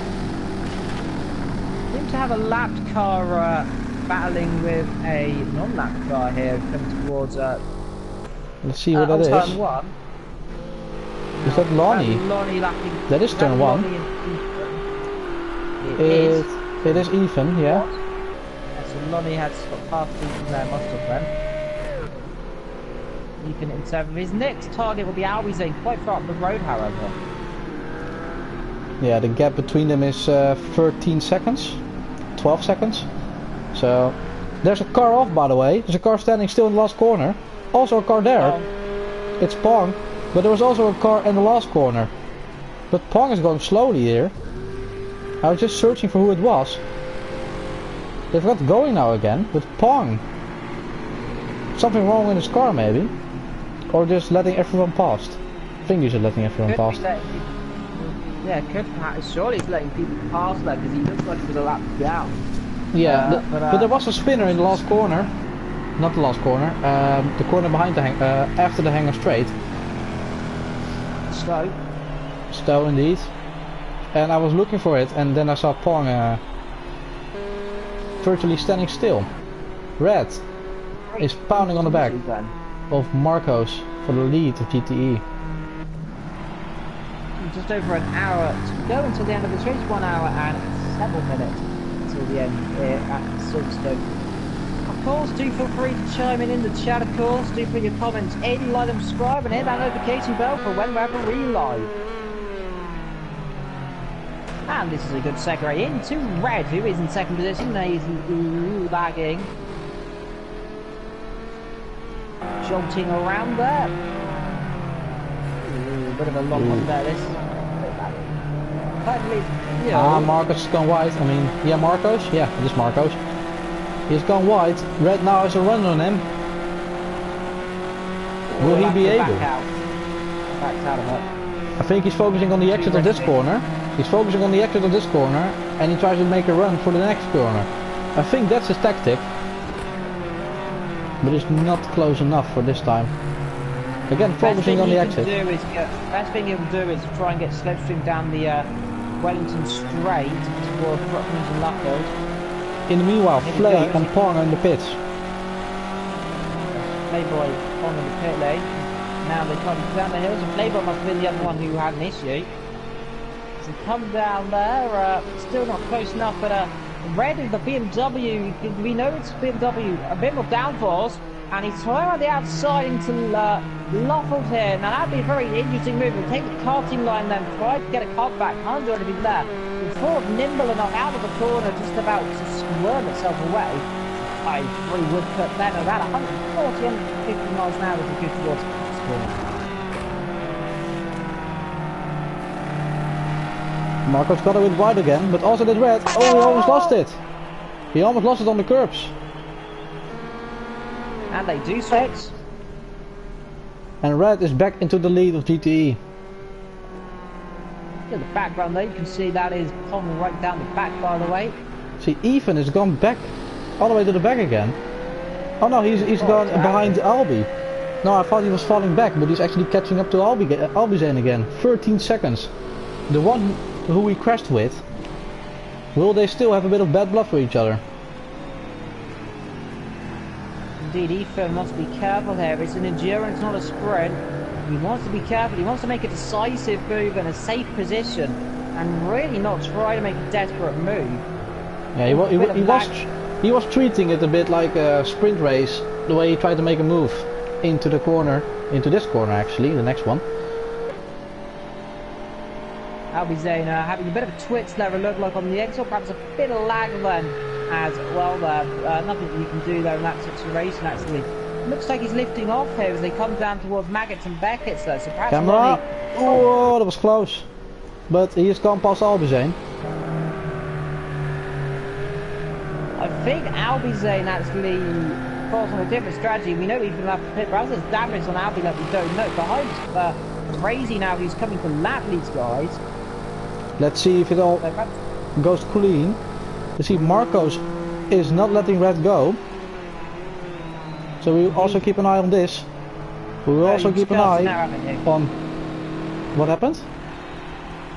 Seems to have a lapped car battling with a non-lapped car here coming towards. Let's see what that is. Turn 1. Is that Lonnie? Lonnie lapping. That is turn 1. It is even, yeah. So Lonnie has got half Ethan there, must have been. Ethan in 7th. His next target will be Albizane, quite far up the road, however. Yeah, the gap between them is 13 seconds, 12 seconds. So there's a car off, by the way. There's a car standing still in the last corner. Also a car there. It's Pong, but there was also a car in the last corner. But Pong is going slowly here. I was just searching for who it was. They've got going now again, with Pong. Something wrong with his car maybe? Or just letting everyone past? I think he's letting everyone past. Yeah, could surely he's letting people pass there because he looks like he was a lap down. Yeah, but there was a spinner in the last corner. Not the last corner, the corner behind the after the hanger straight. Stow indeed. And I was looking for it, and then I saw Pong virtually standing still. Red is pounding on the back of Marcos for the lead of GTE. Just over an hour to go until the end of this race, 1 hour and 7 minutes until the end here at Silverstone. Of course, do feel free to chime in the chat, of course. Do put your comments in, like and subscribe, and hit that notification bell for whenever we live. And this is a good segue into Red, who is in 2nd position. He's lagging. Jolting around there. Ooh, bit of a long one there, this. Marcos has gone wide. I mean, yeah, Marcos? Yeah, it is Marcos. He's gone wide. Red now has a run on him. Will he be able? I think he's focusing on the exit of this corner. He's focusing on the exit of this corner, and he tries to make a run for the next corner. I think that's his tactic. But it's not close enough for this time. Again, focusing on the exit. Best thing he'll do is try and get slipstream down the Wellington straight toward Brooklands and Luffield. In the meanwhile, Flay and Pong are in the pits. Playboy Pong in the pit lane. Now they come down the hills, and Playboy must have been the other one who had an issue. So come down there, still not close enough, but Red is the BMW. We know it's BMW, a bit more downforce, and he's trying on the outside into Luffield here. Now that'd be a very interesting move. We'll take the karting line then, try to get a cut back, can't do anything there. Before nimble enough out of the corner, just about to squirm itself away. By 3 woodcut then, about 140 and 50 miles an hour as we go towards the corner. Marcos got it with wide again, but also did Red. Oh, he almost lost it. He almost lost it on the curbs. And they do switch. And Red is back into the lead of GTE. In the background there, you can see that is Pong right down the back, by the way. See, Ethan has gone back, all the way to the back again. Oh no, he's gone behind Albi. No, I thought he was falling back, but he's actually catching up to Albizane again. 13 seconds. The one who we crashed with. Will they still have a bit of bad blood for each other? Indeed, Ethan wants to be careful here. It's an endurance, not a sprint. He wants to be careful. He wants to make a decisive move in a safe position and really not try to make a desperate move. Yeah, he was treating it a bit like a sprint race, the way he tried to make a move into the corner, into this corner actually, the next one. Albizane having a bit of a twitch there, it looked like on the exit, perhaps a bit of lag then as well there. Nothing that you can do there in that situation actually. Looks like he's lifting off here as they come down towards Maggots and Beckett's there, so perhaps Camera! Oh, that was close. but he has gone past Albizane. I think Albizane actually falls on a different strategy. We know even after pit rounds there's damage on Albi that we don't know. Behind Crazy now, who's coming from lap leads, guys. Let's see if it all goes clean. You see Marcos is not letting Red go. So we will also keep an eye on this. We will also keep an eye on what happened.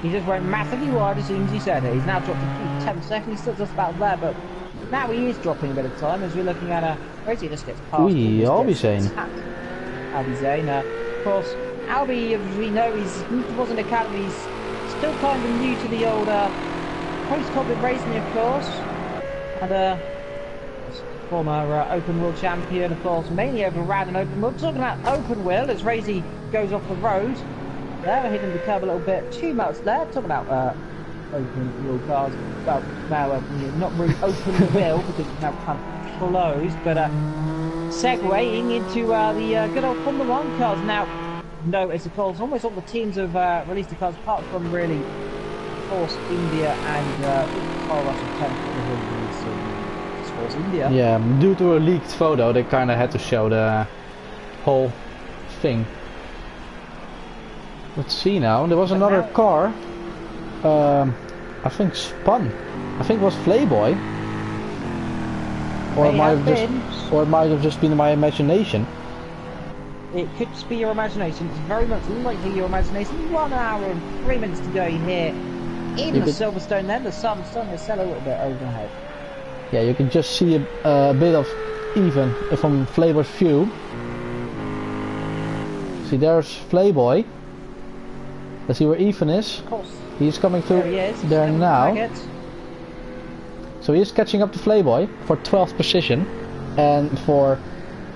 He just went massively wide as soon as he said it. He's now dropped a 10 seconds. He's still just about there, but now he is dropping a bit of time as we're looking at Rosie just gets past. Albizane. Albizane. Of course, Albi, as we know, he wasn't academy. He's still kind of new to the old post-COVID racing, of course. And former open wheel champion, of course, mainly over around an open wheel. Talking about open wheel as Razy goes off the road. There, we're hitting the curb a little bit too much there. Talking about open wheel cars. Well, now not really open wheel because it's now kind of closed, but segueing into the good old Formula 1 cars. Now, notice, of course, almost all the teams have released the cars apart from really Force India and Carl Russell 10 Force India. Yeah, due to a leaked photo, they kind of had to show the whole thing. Let's see now. There was another car. I think spun. I think it was Playboy. Or it might have just been my imagination. It could just be your imagination. It's very much likely your imagination. 1 hour and 3 minutes to go here in the Silverstone. Then the sun's starting to set a little bit overhead. Yeah, you can just see a bit of Even from Playboy's view. See, there's Playboy. Let's see where Even is. Of course. He's coming through there now. So he is catching up to Playboy for 12th position and for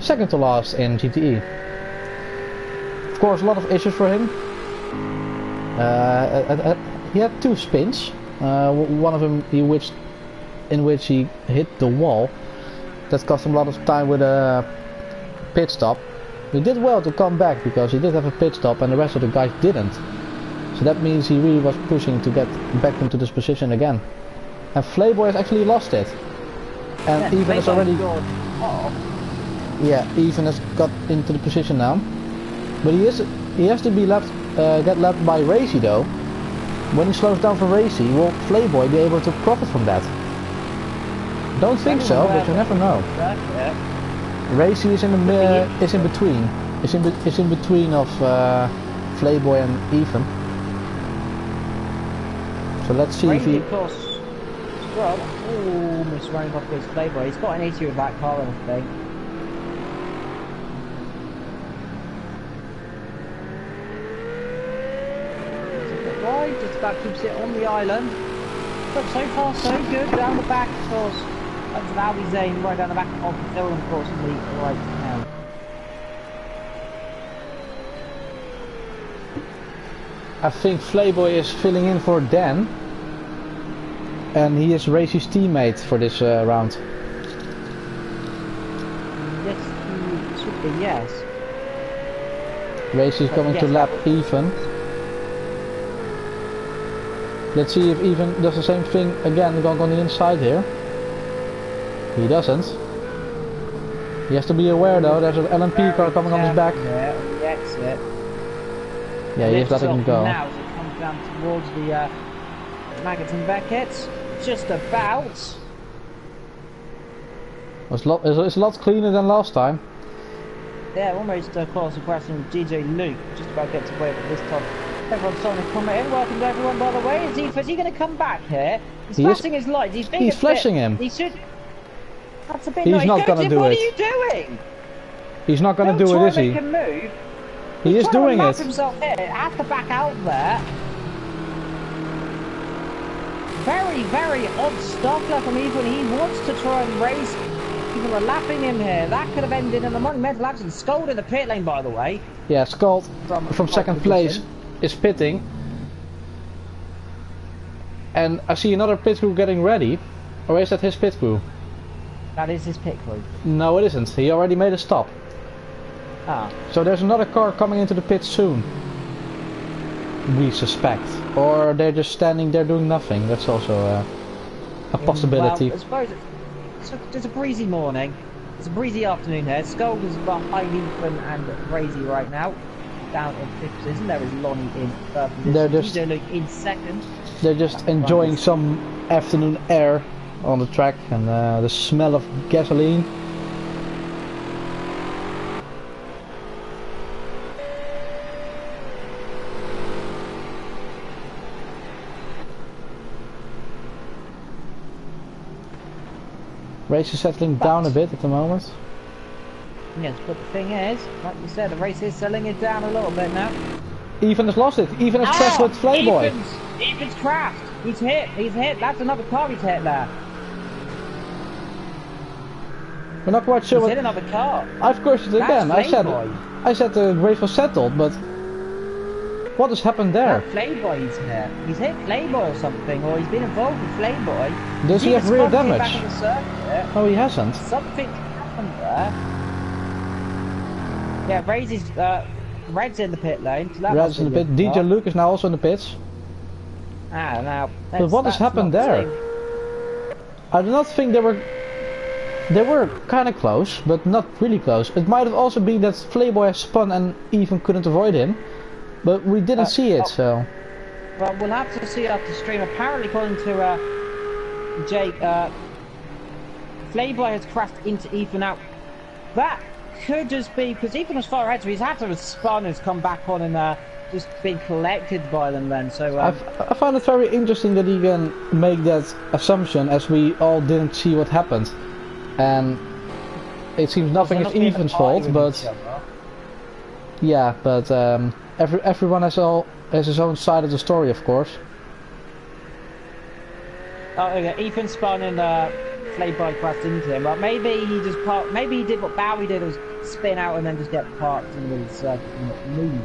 second to last in GTE. Of course, a lot of issues for him. He had 2 spins. One of them in which he hit the wall. That cost him a lot of time with a pit stop. He did well to come back because he did have a pit stop and the rest of the guys didn't. So that means he really was pushing to get back into this position again. And Playboy has actually lost it. And Even has already... Yeah, Even has got into the position now. But he has to be get left by Racy though. When he slows down for Racy, will Playboy be able to profit from that? Don't think so, but you never know. Racy is in between. Is in between of Playboy and Even. So let's see if he... almost running off his Playboy. He's got an issue with that car, I think. Right, just about keeps it on the island. But so far so good. Down the back, of course. That's an Albizane right down the back of the hill, unfortunately, right now. I think Playboy is filling in for Dan. And he is Racy's teammate for this round. Yes, he should be, yes. Racy is coming to lap Even. Let's see if Even does the same thing again, going on the inside here. He doesn't. He has to be aware though, there's an LMP car coming on his back. Yeah, on the exit. Yeah, he is letting him go. Now as it comes down towards the Maggots and Beckett. Just about. It's a lot cleaner than last time. Yeah, almost of course impressing DJ Luke. Just about gets away with this time. Everyone's starting to comment in. Welcome to everyone, by the way. Is he going to come back here? He's flashing his lights. He's flashing him. He should. That's a bit. He's not going to do it. What are you doing? He's not going to do it, is he? Move. He is doing it. Himself here. Has to back out there. Very, very odd stuff left from Even. He wants to try and race. People are lapping him here. That could have ended in a monumental accident. Scold in the pit lane, by the way. Yeah, Scold from second place is pitting. And I see another pit crew getting ready. Or is that his pit crew? That is his pit crew. No, it isn't. He already made a stop. Ah. So there's another car coming into the pit soon. we suspect. Or they're just standing there doing nothing. That's also a possibility. Well, I suppose it's a breezy morning. It's a breezy afternoon here. Skull is behind Ethan and Crazy right now. Down in 5th position. There is Lonnie in 3rd position. They're just in 2nd. They're just enjoying some afternoon air on the track and the smell of gasoline. Race is settling down a bit at the moment. Yes, but the thing is, like you said, the race is settling it down a little bit now. Ethan has lost it. Ethan has crashed with Playboy. Ethan's crashed. He's hit. That's another car he's hit there. We're not quite sure He's what... hit another car. I've cursed it again. I said the race was settled, but what has happened there? Playboy's hit. He's hit Playboy or something, or he's been involved with Playboy. Does he have real damage? Back on the circuit. No, he hasn't. Something happened there. Yeah, Raisy's Red's in the pit lane. So Red's in the pit. DJ Luke is now also in the pits. Ah, now. But what has happened there? I do not think they were kind of close, but not really close. It might have also been that Playboy has spun and Ethan couldn't avoid him, but we didn't see it. So. Well, we'll have to see after stream. Apparently, according to Jake, Playboy has crashed into Ethan. Now, that could just be because Ethan was far ahead, so he's had to have spun and come back on and just been collected by them then. So I find it very interesting that he can make that assumption, as we all didn't see what happened, and it seems nothing is Ethan's fault. But yeah, but everyone has his own side of the story, of course. Oh, okay. Ethan spun and Playboy crashed into him, but maybe he just maybe he did what Bowie did, was spin out and then just get parked in the circuit and move.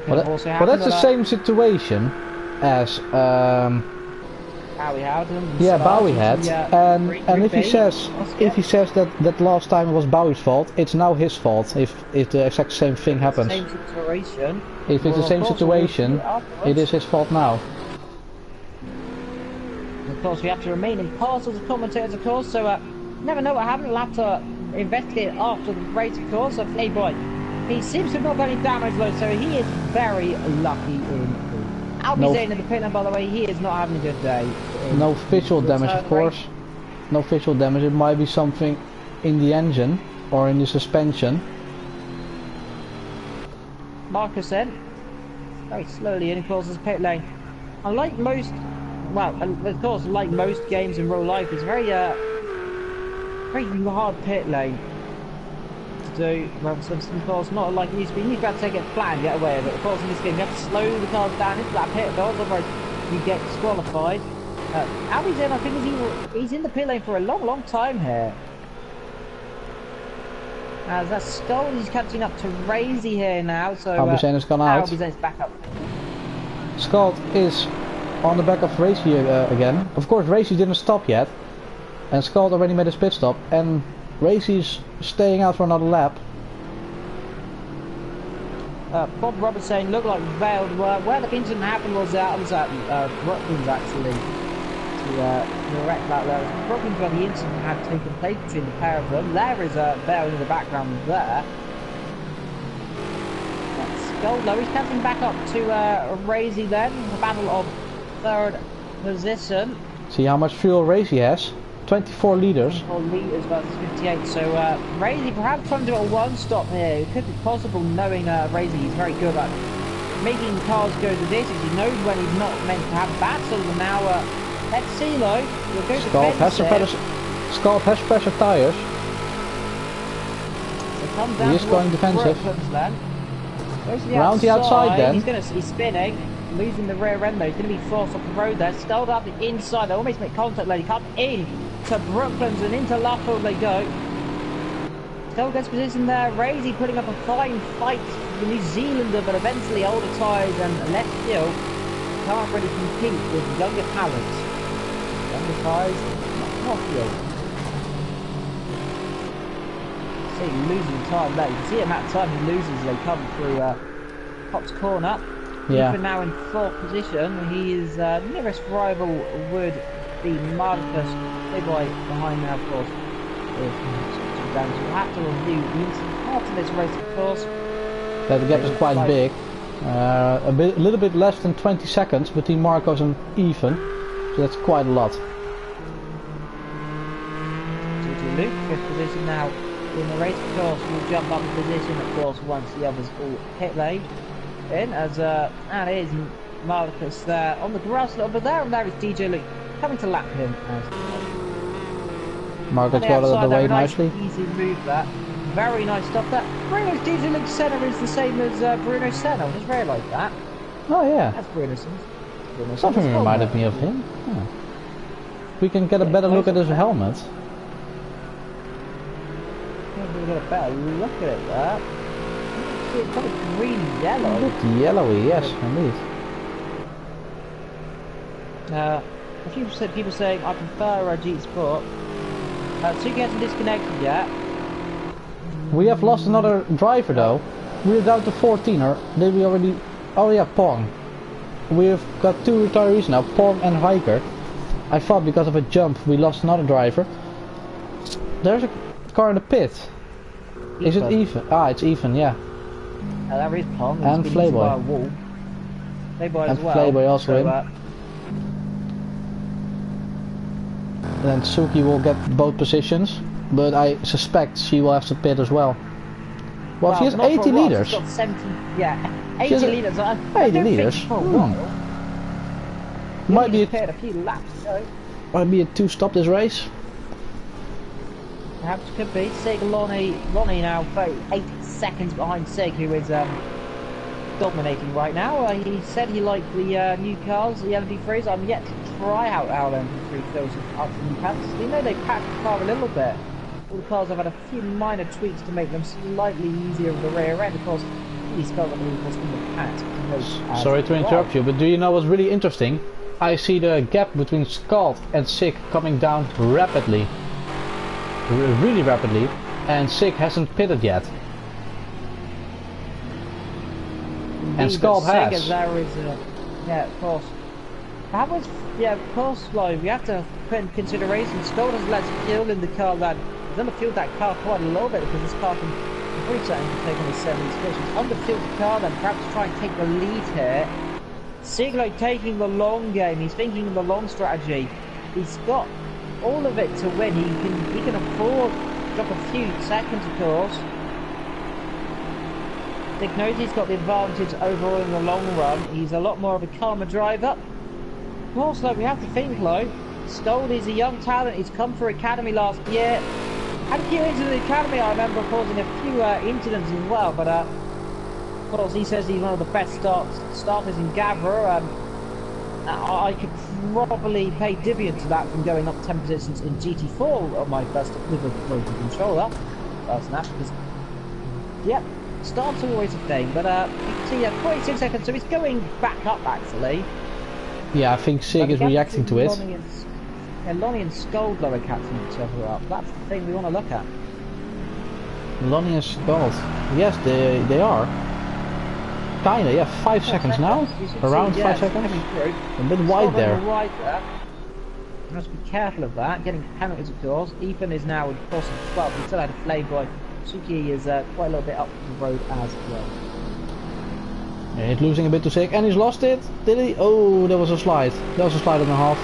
But that's the same situation as Bowie had. Yeah, Bowie had, and if he says that last time it was Bowie's fault, it's now his fault. If the exact same thing happens, same situation. If it's the same situation, it is his fault now. Of course, we have to remain impartial as commentators, of course, so never know what happened. We'll have to investigate after the race, of course. So Playboy, he seems to have not got any damage though, so he is very lucky in Albie Zane in the pit lane, by the way. He is not having a good day. No visual damage, of course. No visual damage. It might be something in the engine or in the suspension. Marcus then, very slowly in, closes pit lane. Unlike most, well, of course, like most games in real life, it's very hard pit lane to do. Well, of course, not like it used to be. You have to take it flat and get away with it. Of course, in this game, you have to slow the cars down into that pit, otherwise you get disqualified. Albie's in, I think he's in the pit lane for a long time here. As that's Skull, he's catching up to Razy here now. So Albie Zane has gone out. Albie Zane's back up. Skull is on the back of Racy again. Of course, Racy didn't stop yet, and Skull already made his pit stop, and Racy's staying out for another lap. Bob Roberts saying, look like veiled. Where the incident happened was at Brooklands actually. To correct that there. Brooklands where the incident had taken place between the pair of them. There is a veil in the background there. Skull though, he's catching back up to Razy then. The battle of 3rd position. See how much fuel Racy has? 24 litres. 24 litres versus 58. So Razy perhaps trying to do a one-stop here. It could be possible, knowing Razy, he's very good at making cars go the distance. He knows when he's not meant to have battles. And now let's see though. We'll go Skull has pressure tyres. So he is going defensive. Round the outside then. He's spinning, losing the rear end though. He's going to be forced off the road there. Skulled up the inside. They almost make contact there. He comes in to Brooklands and into Luffield they go. Skull gets position there. Razy putting up a fine fight for the New Zealander, but eventually older tyres and less fuel can't really compete with younger talents. Younger tyres, not more fuel. See, losing time there. You can see him at time he loses as they come through Pops corner. Yeah. Ethan now in 4th position. His nearest rival would be Marcus. Playboy behind now, of course. We'll have to review the instant part of this race, of course. That gap is quite big. A little bit less than 20 seconds between Marcos and Ethan. So that's quite a lot. Luke, 5th position now in the race, of course. Will jump up a position, of course, once the others all pit lane. In as that is Marcus there on the grass a little bit there, and there is DJ Luke coming to lap him as Marcus got it out of the way nicely. Easy move that. Very nice stuff that. Bruno's DJ Luke's centre is the same as Bruno's centre. I just realised that. Oh yeah. That's Bruno's. Something reminded me of him. Yeah. We can get a better look at his helmet. We'll get a better look at it there. It's kind of green yellow. A bit yellowy, yes, indeed. A few people saying I prefer a G Sport. So he hasn't disconnected yet. We have lost another driver though. We're down to 14, or did we already? Oh yeah, Pong. We've got 2 retirees now, Pong and Hiker. I thought because of a jump we lost another driver. There's a car in the pit. Is it Ethan? Ah, it's Ethan, yeah. There is Pong. And Playboy. Playboy and as well. Playboy also so, in. Then Suki will get both positions, but I suspect she will have to pit as well. Well, she has 80 liters. She's got 70, yeah, 80 liters. 80 liters. Might be a few laps ago. Might be a 2-stop this race. Perhaps could be. Sig Lonnie now 8 seconds behind Sig, who is dominating right now. He said he liked the new cars, the LMP3s. I'm yet to try out our LMP3 fills up the new pads. You know, they packed the car a little bit. All the cars have had a few minor tweaks to make them slightly easier with the rear end. Of course, these cars are really in the pack. Sorry to interrupt you, but do you know what's really interesting? I see the gap between Scald and Sig coming down rapidly. Really rapidly, and Sig hasn't pitted yet. Indeed, and Scald has. There is yeah, of course. That was, yeah, of course, like, we have to put in consideration, Scald has less fuel in the car that, he's underfueled that car quite a little bit because this car can, pretty certain to take on the 70s pitch. He's underfueled the car then, perhaps try and take the lead here. Sig, like, taking the long game, he's thinking of the long strategy. He's got all of it to win. He can afford to drop a few seconds, of course. Dick knows he's got the advantage overall in the long run. He's a lot more of a calmer driver. Of course, though, we have to think, though. Stold is a young talent. He's come through academy last year. Had a few incidents in the academy, I remember, causing a few incidents as well. But of course, he says he's one of the best starters in GAVRA. I could probably pay dividends to that from going up 10 positions in GT4 on my first with a motor controller. That's that because, yep, start's always a thing. But you can see, 26 seconds, so he's going back up actually. Yeah, I think Sig is reacting to it. Lonnie and Scald are catching each other up. That's the thing we want to look at. Lonnie and Scald, yes, they are. Kinda, yeah, 5 seconds now. Around 5 seconds. A bit wide there. Right there. You must be careful of that. Getting penalties, of course. Ethan is now in course of 12. He still had a Playboy. Suki is quite a little bit up the road as well. Yeah, he's losing a bit to Sig, and he's lost it. Did he? Oh, there was a slide. There was a slide and a half.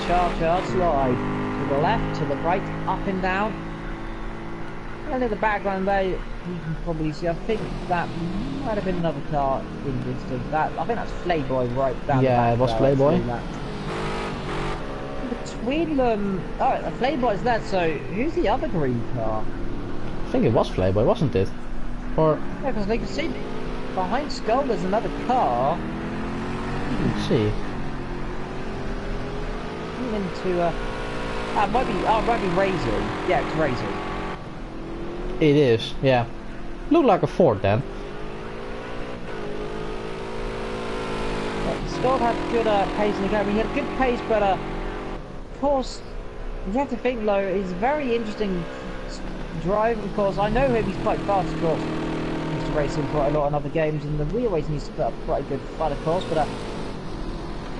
Charge, slide. To the left, to the right, up and down. And in the background there, you can probably see, I think that might have been another car in distance. I think that's Playboy right down yeah, the back. It was Playboy. Between them, oh, the Playboy's there, so who's the other green car? I think it was Playboy, wasn't it? Or... yeah, because they can see behind Skull there's another car. Let's see. Into, it might be Razor. Yeah, it's Razor. It is, yeah. Looked like a Ford then. Scott had good pace in the game. He had good pace, but of course, you have to think though, he's a very interesting driver. Of course, I know him. He's quite fast, of course. He's to racing quite a lot in other games, and we always used to put up quite a good fight, of course. But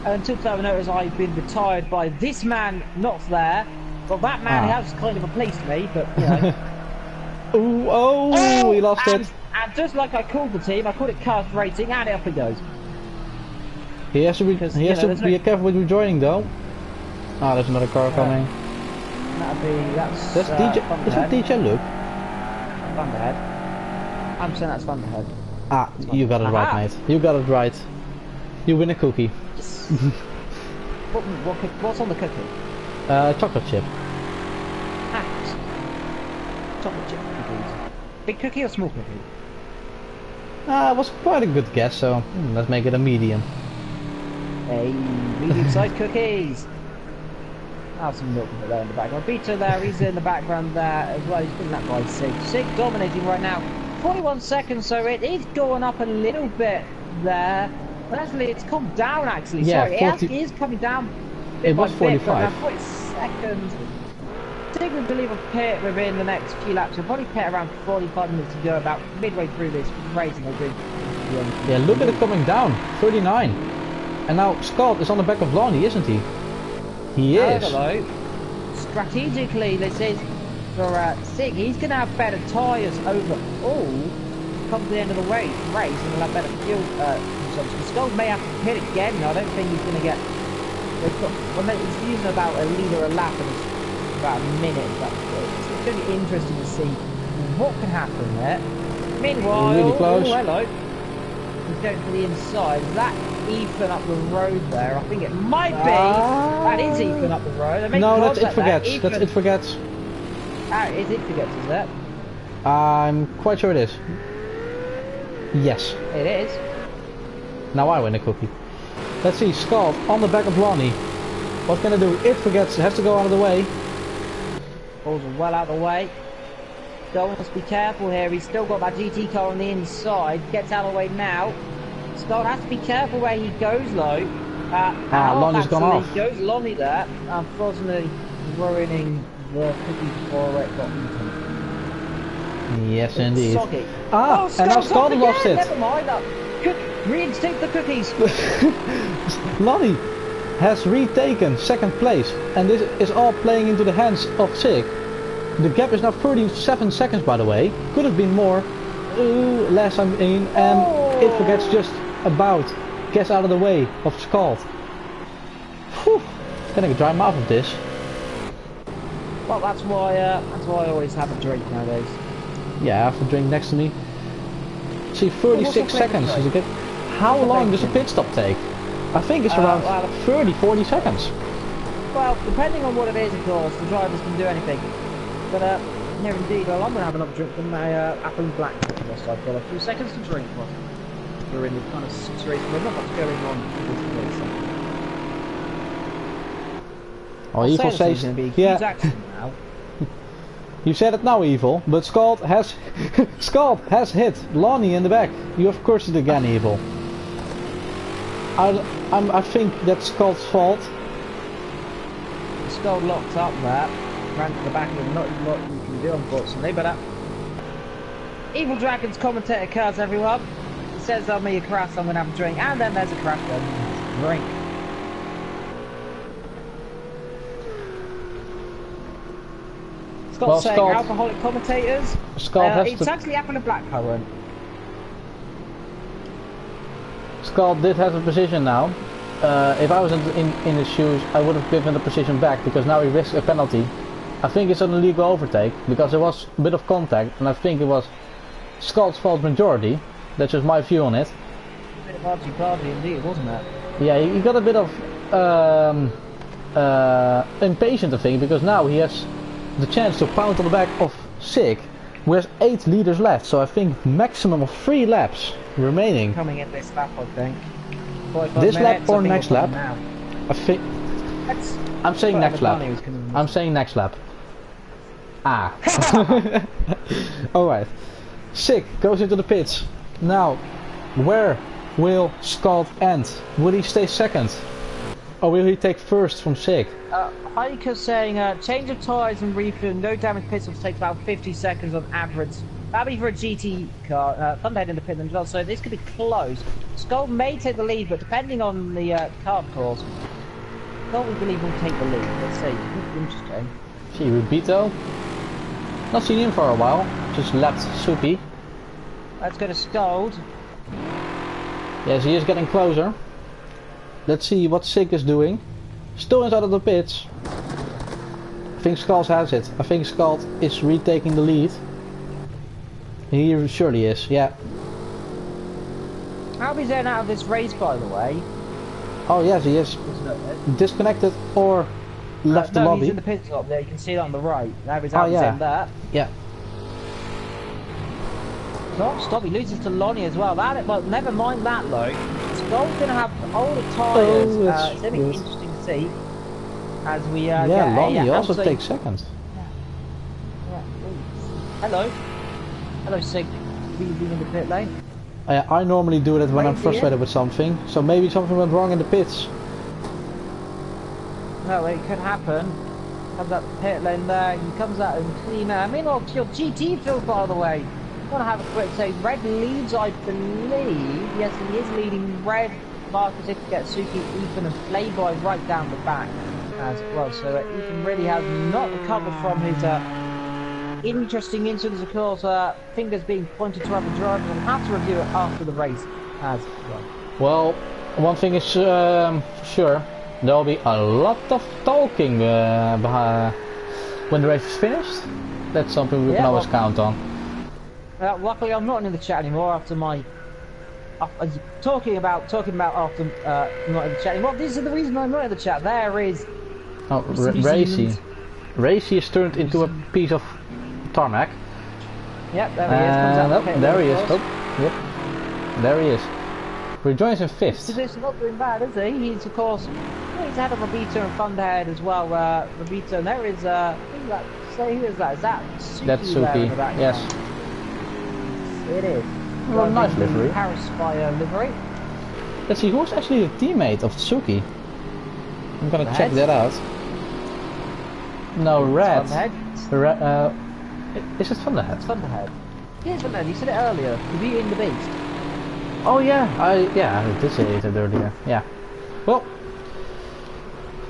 until further notice, I've been retired by this man not there. Well, that man has kind of replaced me, but you know. Oh, he lost it. And just like I called the team, I called it cast racing, and up it goes. He has to be. He has to be careful with rejoining, though. Ah, there's another car coming. That's DJ. Is it DJ Luke? Thunderhead. I'm saying that's Thunderhead. Ah, you got it right, mate. You got it right. You win a cookie. Yes. What's on the cookie? Chocolate chip. Chocolate chip cookies. Big cookie or small cookie? It was quite a good guess, so let's make it a medium. Hey, medium-sized cookies. I'll have some milk there in the background. Vito there, he's in the background there as well. He's been that by Sig. Sig dominating right now. 41 seconds, so it is going up a little bit there. But actually, it's come down actually. Yeah, sorry, it is coming down. It was 45. 40 seconds. Sig would believe a pit within the next few laps. We'll probably pit around 45 minutes to go, about midway through this racing. Yeah, look at it coming down. 39. And now Scott is on the back of Lonnie, isn't he? He is. Hello. Strategically, this is for Sig. He's going to have better tyres overall. Come to the end of the race, and he'll have better fuel consumption. Skull may have to pit again. I don't think he's going to get. He's using about a litre a lap, and it's about a minute. It's going to be interesting to see what can happen there. Meanwhile, really close. Oh, hello. He's going to the inside. Is that Ethan up the road there? I think it might be. That is Ethan up the road. No, that's It Forgets. That's It Forgets. Ah, is It Forgets, is that? I'm quite sure it is. Yes. It is. Now I win a cookie. Let's see, Scott on the back of Lonnie. What can I do? It Forgets has to go out of the way. Balls are well out of the way. Scott must be careful here. He's still got that GT car on the inside. Gets out of the way now. Scott has to be careful where he goes low. Lonnie's gone off. Goes Lonnie there. Unfortunately, ruining the cookie before it got eaten. Yes, indeed. Soggy. And now Scott lost it. Never mind that. Reinstate the cookies. Lonnie has retaken second place, and this is all playing into the hands of Sig. The gap is now 37 seconds, by the way. Could have been more. Less, I mean, and It Forgets just about gets out of the way of Scott. Whew. Getting a dry mouth of this. Well, that's why I always have a drink nowadays. Yeah, I have a drink next to me. See, 36 seconds. Is it How long does a pit stop take? I think it's around 30-40 seconds. Well, depending on what it is, of course, the drivers can do anything. But yeah, indeed. Well, I'm gonna have another drink from my apple and black. Whilst I've got a few seconds to drink. We're in the kind of situation where not much going on. Oh, Evil says, yeah. You said it now, Evil, but Scott has hit Lonnie in the back. You of course did again, Evil. I think that's Scott's fault. Scott locked up there, ran to the back of him. Not a lot you can do, unfortunately. But Evil Dragon's commentator cards, everyone. He says there'll be a crash, I'm gonna have a drink, and then there's a crash. Then drink. Scott's saying alcoholic commentators. Scott it's actually apple and black current. Scott did have a position now. If I was in his shoes, I would have given the position back because now he risks a penalty. I think it's an illegal overtake because there was a bit of contact, and I think it was Scott's fault majority. That's just my view on it. A bit of argy indeed, wasn't it? Yeah, he got a bit of impatient, I think, because now he has the chance to pound on the back of Sig, who has 8 liters left, so I think maximum of 3 laps remaining. Coming in this lap, I think. This lap or next lap? I think. I'm saying next lap. I'm saying next lap. Ah. Alright. Sig goes into the pits. Now, where will Scott end? Will he stay second? Or will he take first from Sig? Heike's saying change of tyres and refuel, no damage pit stops takes about 50 seconds on average That'll be for a GT car. Thunderhead in the pit as well, so this could be close. Skull may take the lead, but depending on the car, of course, Skull we believe will take the lead. Let's see. Interesting. See Rubito. Not seen him for a while. Just lapped Soupy. Let's go to Scold. Yes, he is getting closer. Let's see what Sig is doing. Still inside of the pits. I think Skulls has it. I think Skull is retaking the lead. He surely is, yeah. Albie's then out of this race, by the way. Oh yes, he is disconnected or left the no, lobby. He's in the pit stop there. You can see it on the right. Albie's out in there. Yeah. Stop, he loses to Lonnie as well. Well, never mind that, though. Skull's going to have older tyres. It's going to be interesting to see. As we Lonnie also takes second. Yeah. Hello. Hello, Sig. You've been in the pit lane? I normally do that when I'm frustrated with something. So maybe something went wrong in the pits. No, it could happen. Comes out the pit lane there. He comes out and clean air. I mean, your GT field, by the way. I'm going to have a quick say. Red leads, I believe. Yes, he is leading Red. Marcus, if you get Suki, Ethan, and Playboy right down the back as well. So Ethan really has not recovered from his interesting incidents, of course. Fingers being pointed to other drivers, and have to review it after the race as well. Well, one thing is sure. There'll be a lot of talking when the race is finished. That's something we can always count on. Luckily, I'm not in the chat anymore after my talking about after not in the chat anymore. This is the reason I'm not in the chat. There is Racy. Racy is turned into a piece of tarmac. Yep, there he is. Comes out there he is. Oh, yep. There he is. Rejoins in fifth. He's not doing bad, is he? He's of course he's had a Robito and Thunderhead as well. Robito, and there is who is that? Is that Suki? That's Suki. Yes. It is. Well, nice livery. Paris Fire livery. Let's see who's actually the teammate of Suki. I'm gonna check that out. No, Red. Is it Thunderhead? It's Thunderhead. Yeah, it's Thunderhead. You said it earlier. The Beauty and the Beast. Oh yeah, I did say it earlier. Yeah. Well,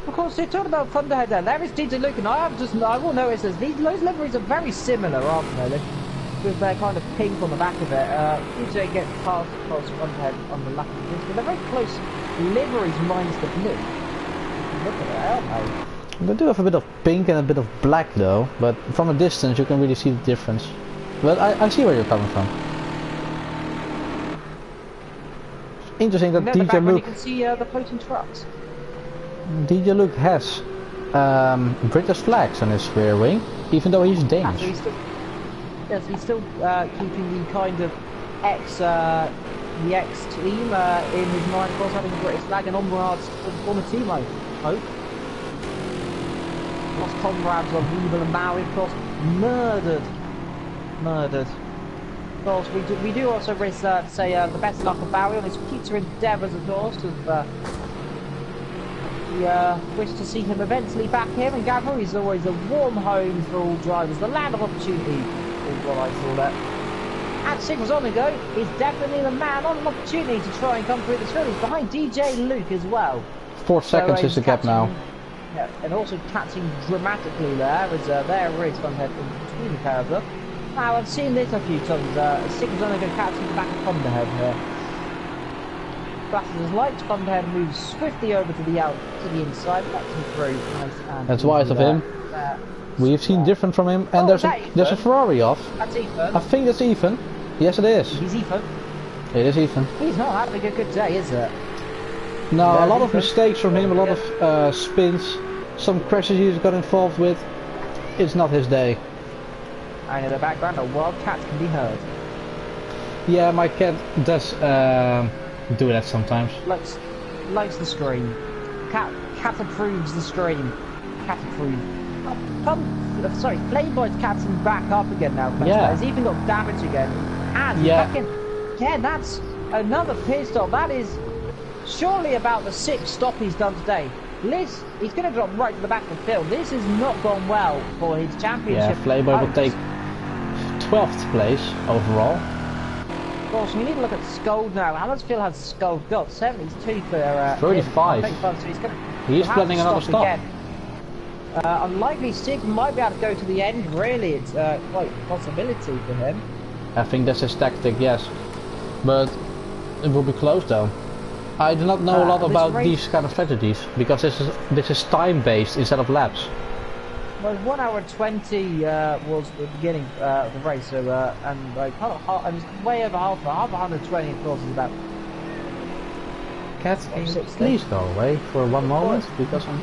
of course, you talked about Thunderhead then. There is DJ Luke, and I will notice that those liveries are very similar, aren't they? With their kind of pink on the back of it. DJ gets past Thunderhead on the lap of this, but they're very close liveries minus the blue. Look at it, aren't they? They do have a bit of pink and a bit of black though, but from a distance you can really see the difference. But I see where you're coming from. Interesting that DJ Luke... You can see the floating trucks. DJ Luke has British flags on his rear wing, even though he's Danish. He's still keeping the kind of the X team in his mind, of course, having a British flag and onwards former team, I hope. Lost comrades of Weevil and Maui, of course, murdered. Of course, we do also risk say the best luck of Bowie on his future endeavours, of course. We wish to see him eventually back here, and GAVRA is always a warm home for all drivers, the land of opportunity is what I call it. And 6 on the go is definitely the man on an opportunity to try and come through the field. He's behind DJ Luke as well. 4 seconds is the gap now. Yeah, and also catching dramatically there is Thunderhead in between the pair of them. Now I've seen this a few times. 6 on the go catching the back of Thunderhead here. Flashes his lights, Thunderhead moves swiftly over to the inside, lets him through. Nice. That's wise of him. We've seen different from him, and there's a Ferrari off. That's Ethan. I think that's Ethan. Yes, it is. He's Ethan. It is Ethan. He's not having a good day, is it? No, a lot of mistakes from him, a lot of spins, some crashes he's got involved with. It's not his day. And in the background, a wildcat can be heard. Yeah, my cat does do that sometimes. Likes the scream. Cat approves the scream. Cat approves. Sorry, Playboy's catching back up again now. Yeah. He's even got damage again. And back in. Yeah, that's another pit stop. That is surely about the 6th stop he's done today. He's going to drop right to the back of the field. This has not gone well for his championship. Yeah, Playboy will take 12th place overall. Gosh, we need to look at Skuld now. How much fuel has Skuld got? 72 for 35. So He's planning another stop. Again. Unlikely Sig might be able to go to the end, really. It's quite a possibility for him. I think that's his tactic, yes. But it will be close though. I do not know a lot about these kind of strategies, because this is time based instead of laps. Well, 1 hour 20 was the beginning of the race, so, and like, it was way over half 120 of course is about... Cat, please go away for one moment, because I'm...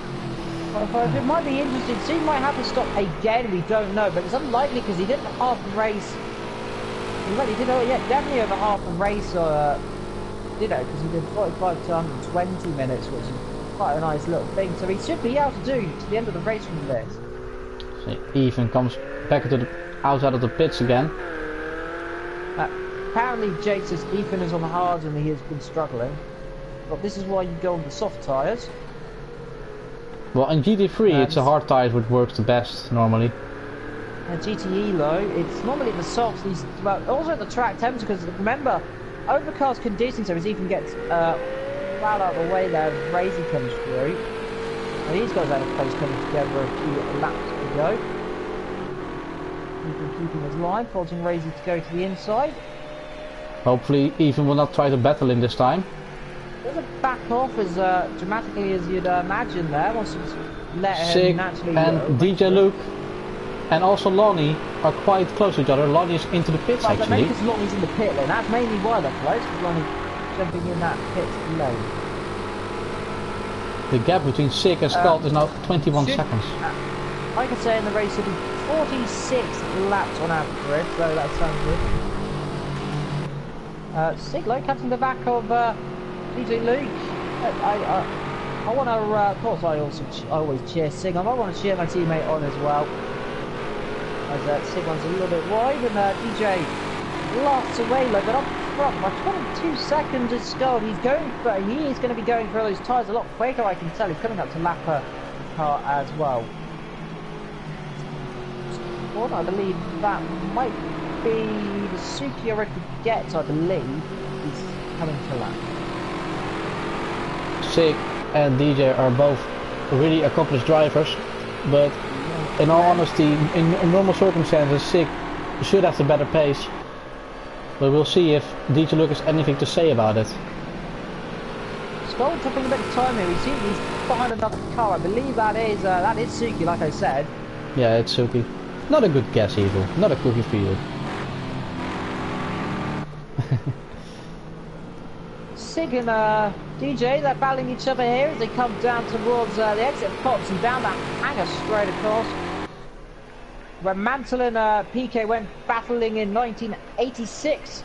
It might be interesting. So he might have to stop again. We don't know, but it's unlikely because he didn't half the race. He did, definitely over half the race, or because he did 45 to 120 minutes, which is quite a nice little thing. So he should be able to do to the end of the race from this. So Ethan comes back to the outside of the pits again. Apparently, Jake says Ethan is on the hards and he has been struggling. But this is why you go on the soft tyres. Well, in GT3 it's a hard tyre which works the best normally. GTE low, it's normally the softs. Well, also the track temperature, because remember, overcast conditions, so as Ethan gets well out of the way there, Razy comes through. And these guys out of place coming together a few laps to go. Ethan keeping his line, forcing Razy to go to the inside. Hopefully Ethan will not try to battle him this time. Doesn't back off as dramatically as you'd imagine there. Wants to let him naturally. And DJ Luke and also Lonnie are quite close to each other. Lonnie is into the pits actually. Maybe because Lonnie's in the pit lane. That's mainly why they're close, because Lonnie jumping in that pit lane. The gap between Sig and Skuld is now 21 seconds. I could say in the race it'll be 46 laps on average, so that sounds good. Siglo cutting the back of DJ Luke. I want to, of course, I always cheer Sig on. I want to cheer my teammate on as well. As Sig one's a little bit wide, and DJ lost away, but up front by 22 seconds is Skuld. He is going to be going for those tyres a lot quicker, I can tell. He's coming up to lap her car as well. Well, I believe that might be the Suki already gets, I believe, is coming to lap. Sig and DJ are both really accomplished drivers, but in all honesty, in normal circumstances, Sig should have the better pace. But we'll see if DJ Luke has anything to say about it. Skuld taking a bit of time here. He's behind another car. I believe that is Suki, like I said. Yeah, it's Suki. Not a good guess either. Not a cookie for you. Sig and DJ, they're battling each other here as they come down towards the exit pops and down that hangar straight across. Where Mantle and PK went battling in 1986,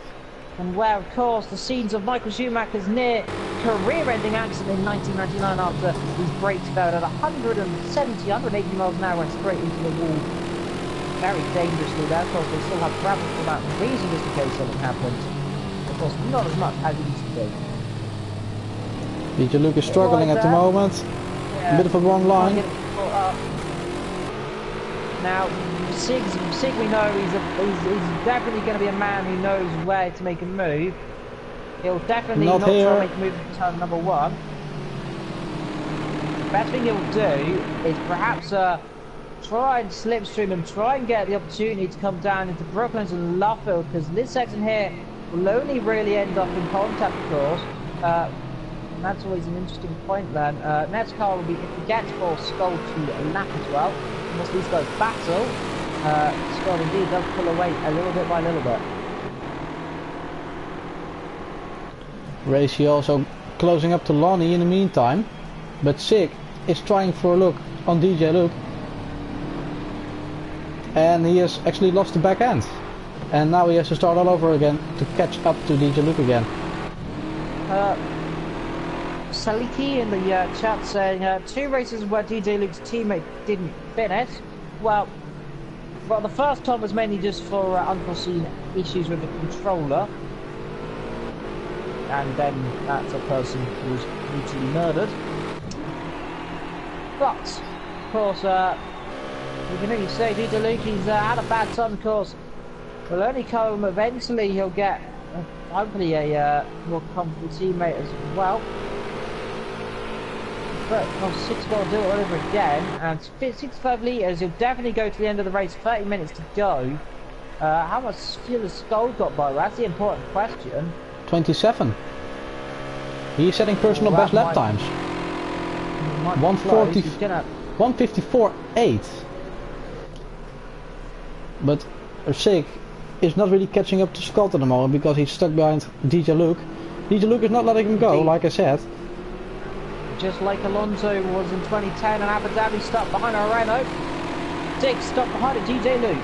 and where, of course, the scenes of Michael Schumacher's near career-ending accident in 1999 after his brakes failed at 170, 180 miles an hour, went straight into the wall. Very dangerously there. Of course, they still have gravel for that reason, just in case something happens. Of course, not as much as it used to be. DJ Luke is struggling at the moment. Yeah. A bit of a wrong line. Now, Sig, we know he's definitely going to be a man who knows where to make a move. He'll definitely not try to make a move in turn number one. The best thing he'll do is perhaps try and slipstream and try and get the opportunity to come down into Brooklands and Luffield, because this section here will only really end up in contact, of course. And that's always an interesting point then. Next car will be, if he gets for Skuld to lap as well, once these guys battle, Skuld indeed does pull away a little bit by little bit. Racy also closing up to Lonnie in the meantime, but Sig is trying for a look on DJ Luke, and he has actually lost the back end, and now he has to start all over again to catch up to DJ Luke again. Saliki in the chat saying 2 races where DJ Luke's teammate didn't finish. Well, the first time was mainly just for unforeseen issues with the controller, and then that's a person who was brutally murdered. But of course, we can only say DJ Luke, he's had a bad time, of course. will only come eventually. He'll get hopefully a more comfortable teammate as well. But 6 will do it all over again, and 65 litres. He'll definitely go to the end of the race. 30 minutes to go. How much fuel has Skull got by? That's the important question. 27. He's setting personal best lap times. 154.8. But Sig is not really catching up to Scott at the moment because he's stuck behind DJ Luke. DJ Luke is not letting him go, like I said. Just like Alonso was in 2010 and Abu Dhabi, stuck behind a Renault. Sig stuck behind a DJ Luke.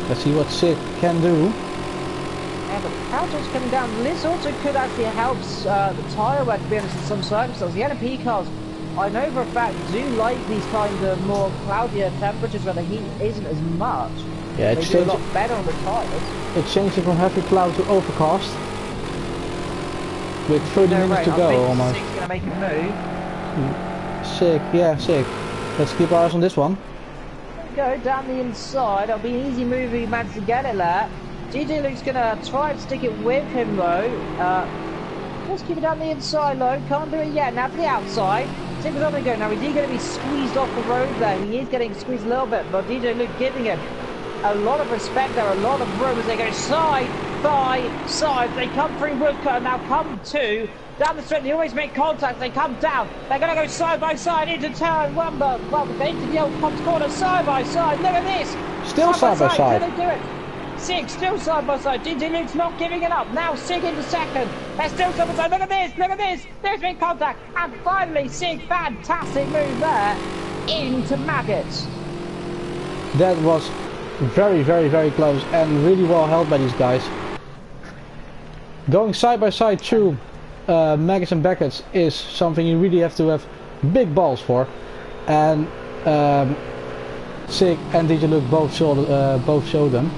Let's see what Sig can do. Yeah, but Calto's coming down. This also could actually help the tyre wear, to be honest, in some circumstances. The LMP cars, I know for a fact, do like these kind of more cloudier temperatures where the heat isn't as much. Yeah, they do a lot better on the tyres. It's changing from heavy cloud to overcast. With 30 minutes to go almost. Sig's gonna make a move. Sig, yeah, Sig. Let's keep our eyes on this one. Go down the inside. It'll be an easy move if he manages to get it there. DJ Luke's gonna try and stick it with him though. Let's keep it down the inside though. Can't do it yet. Now to the outside. Sig is on the go. Now is he going to be squeezed off the road there? He is getting squeezed a little bit, but DJ Luke giving him a lot of respect there. A lot of room as they go side by side. They come through Woodcut and now come to down the straight. They always make contact. They come down. They're going to go side by side into turn one. Well, into the old Cops corner side by side. Look at this. Still side by side. Can they do it? Sig still side by side. DJ Luke's not giving it up. Now Sig into second. They're still side by side. Look at this. Look at this. There's been contact. And finally Sig, fantastic move there into Maggots. That was very, very, very close and really well held by these guys. Going side by side through Maggots and Beckett's is something you really have to have big balls for. And Sig and DJ Luke both showed them.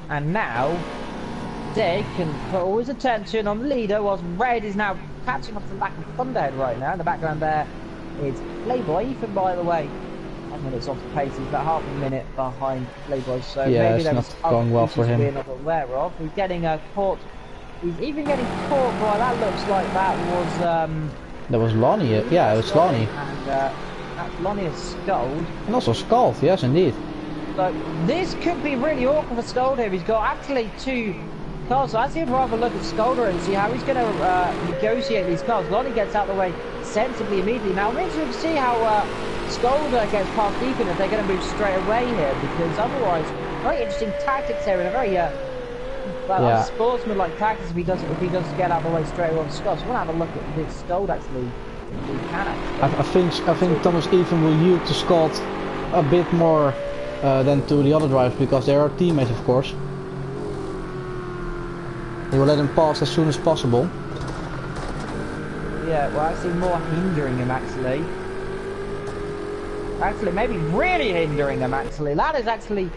And now, Sig can put all his attention on the leader, whilst Red is now catching up to the back of Thunderhead right now. In the background there is Playboy, Ethan, by the way. 5 minutes off the pace, he's about half a minute behind Playboy, so yeah, maybe it's not going well for him. We're not aware of. He's getting caught. He's even getting caught by that looks like that was Lonnie, yeah, it was Lonnie. And that's Lonnie is Scold. And also Scald, yes indeed. So this could be really awkward for Scold here. He's got actually 2 cars, so I think I'd rather look at Scolder and see how he's going to negotiate these cars. Lonnie gets out of the way sensibly immediately. Now I'm interested to see how Scolder gets past Deacon if they're going to move straight away here, because otherwise, very interesting tactics here and a very sportsman-like tactics if he does get out of the way straight away on Scott. So we'll have a look at this Scold actually. I think Thomas Even will yield to Scott a bit more than to the other drivers because they are teammates, of course. He will let him pass as soon as possible. Yeah, well, actually more hindering him actually. Actually, maybe really hindering him actually. That is actually,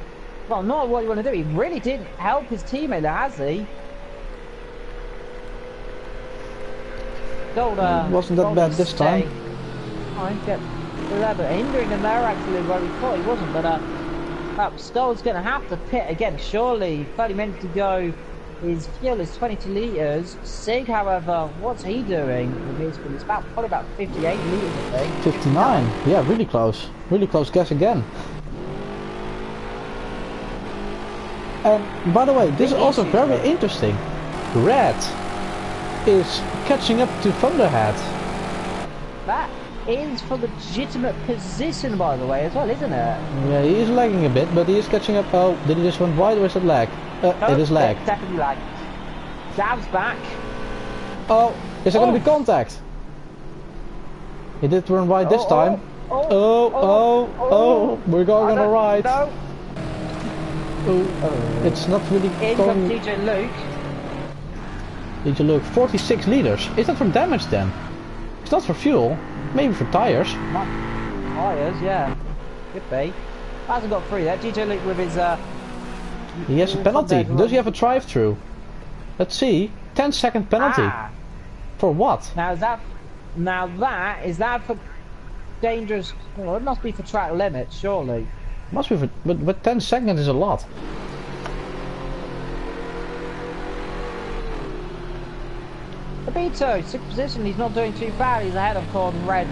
well, not what you want to do. He really did help his teammate there, has he? Wasn't that bad this time? I get but hindering him there actually where we thought he wasn't, but Stoll's going to have to pit again, surely. 30 minutes to go. His fuel is 22 litres. Sig, however, what's he doing with his fuel? It's probably about 58 litres, I think. 59, yeah, really close. Really close guess again. And by the way, this is also very interesting. Red is catching up to Thunderhead. That is for legitimate position, by the way, as well, isn't it? Yeah, he is lagging a bit, but he is catching up. Oh, did he just went wide or is it lag? It is lag. Definitely lag. Jav's back. Oh, is there going to be contact? He did run wide this time. We're going on a ride. No. It's not really going. DJ Luke. DJ Luke, 46 litres. Is that for damage then? It's not for fuel. Maybe for tires. Tires, yeah. Could be. Hasn't got through that. DJ Luke with his he has a penalty. Does he have a drive-through? Let's see. 10-second penalty. For what? Now is that Now is that for dangerous? Well, it must be for track limits, surely. Must be for, but 10 seconds is a lot. Abito, 6th position, he's not doing too bad, he's ahead of Gordon Red.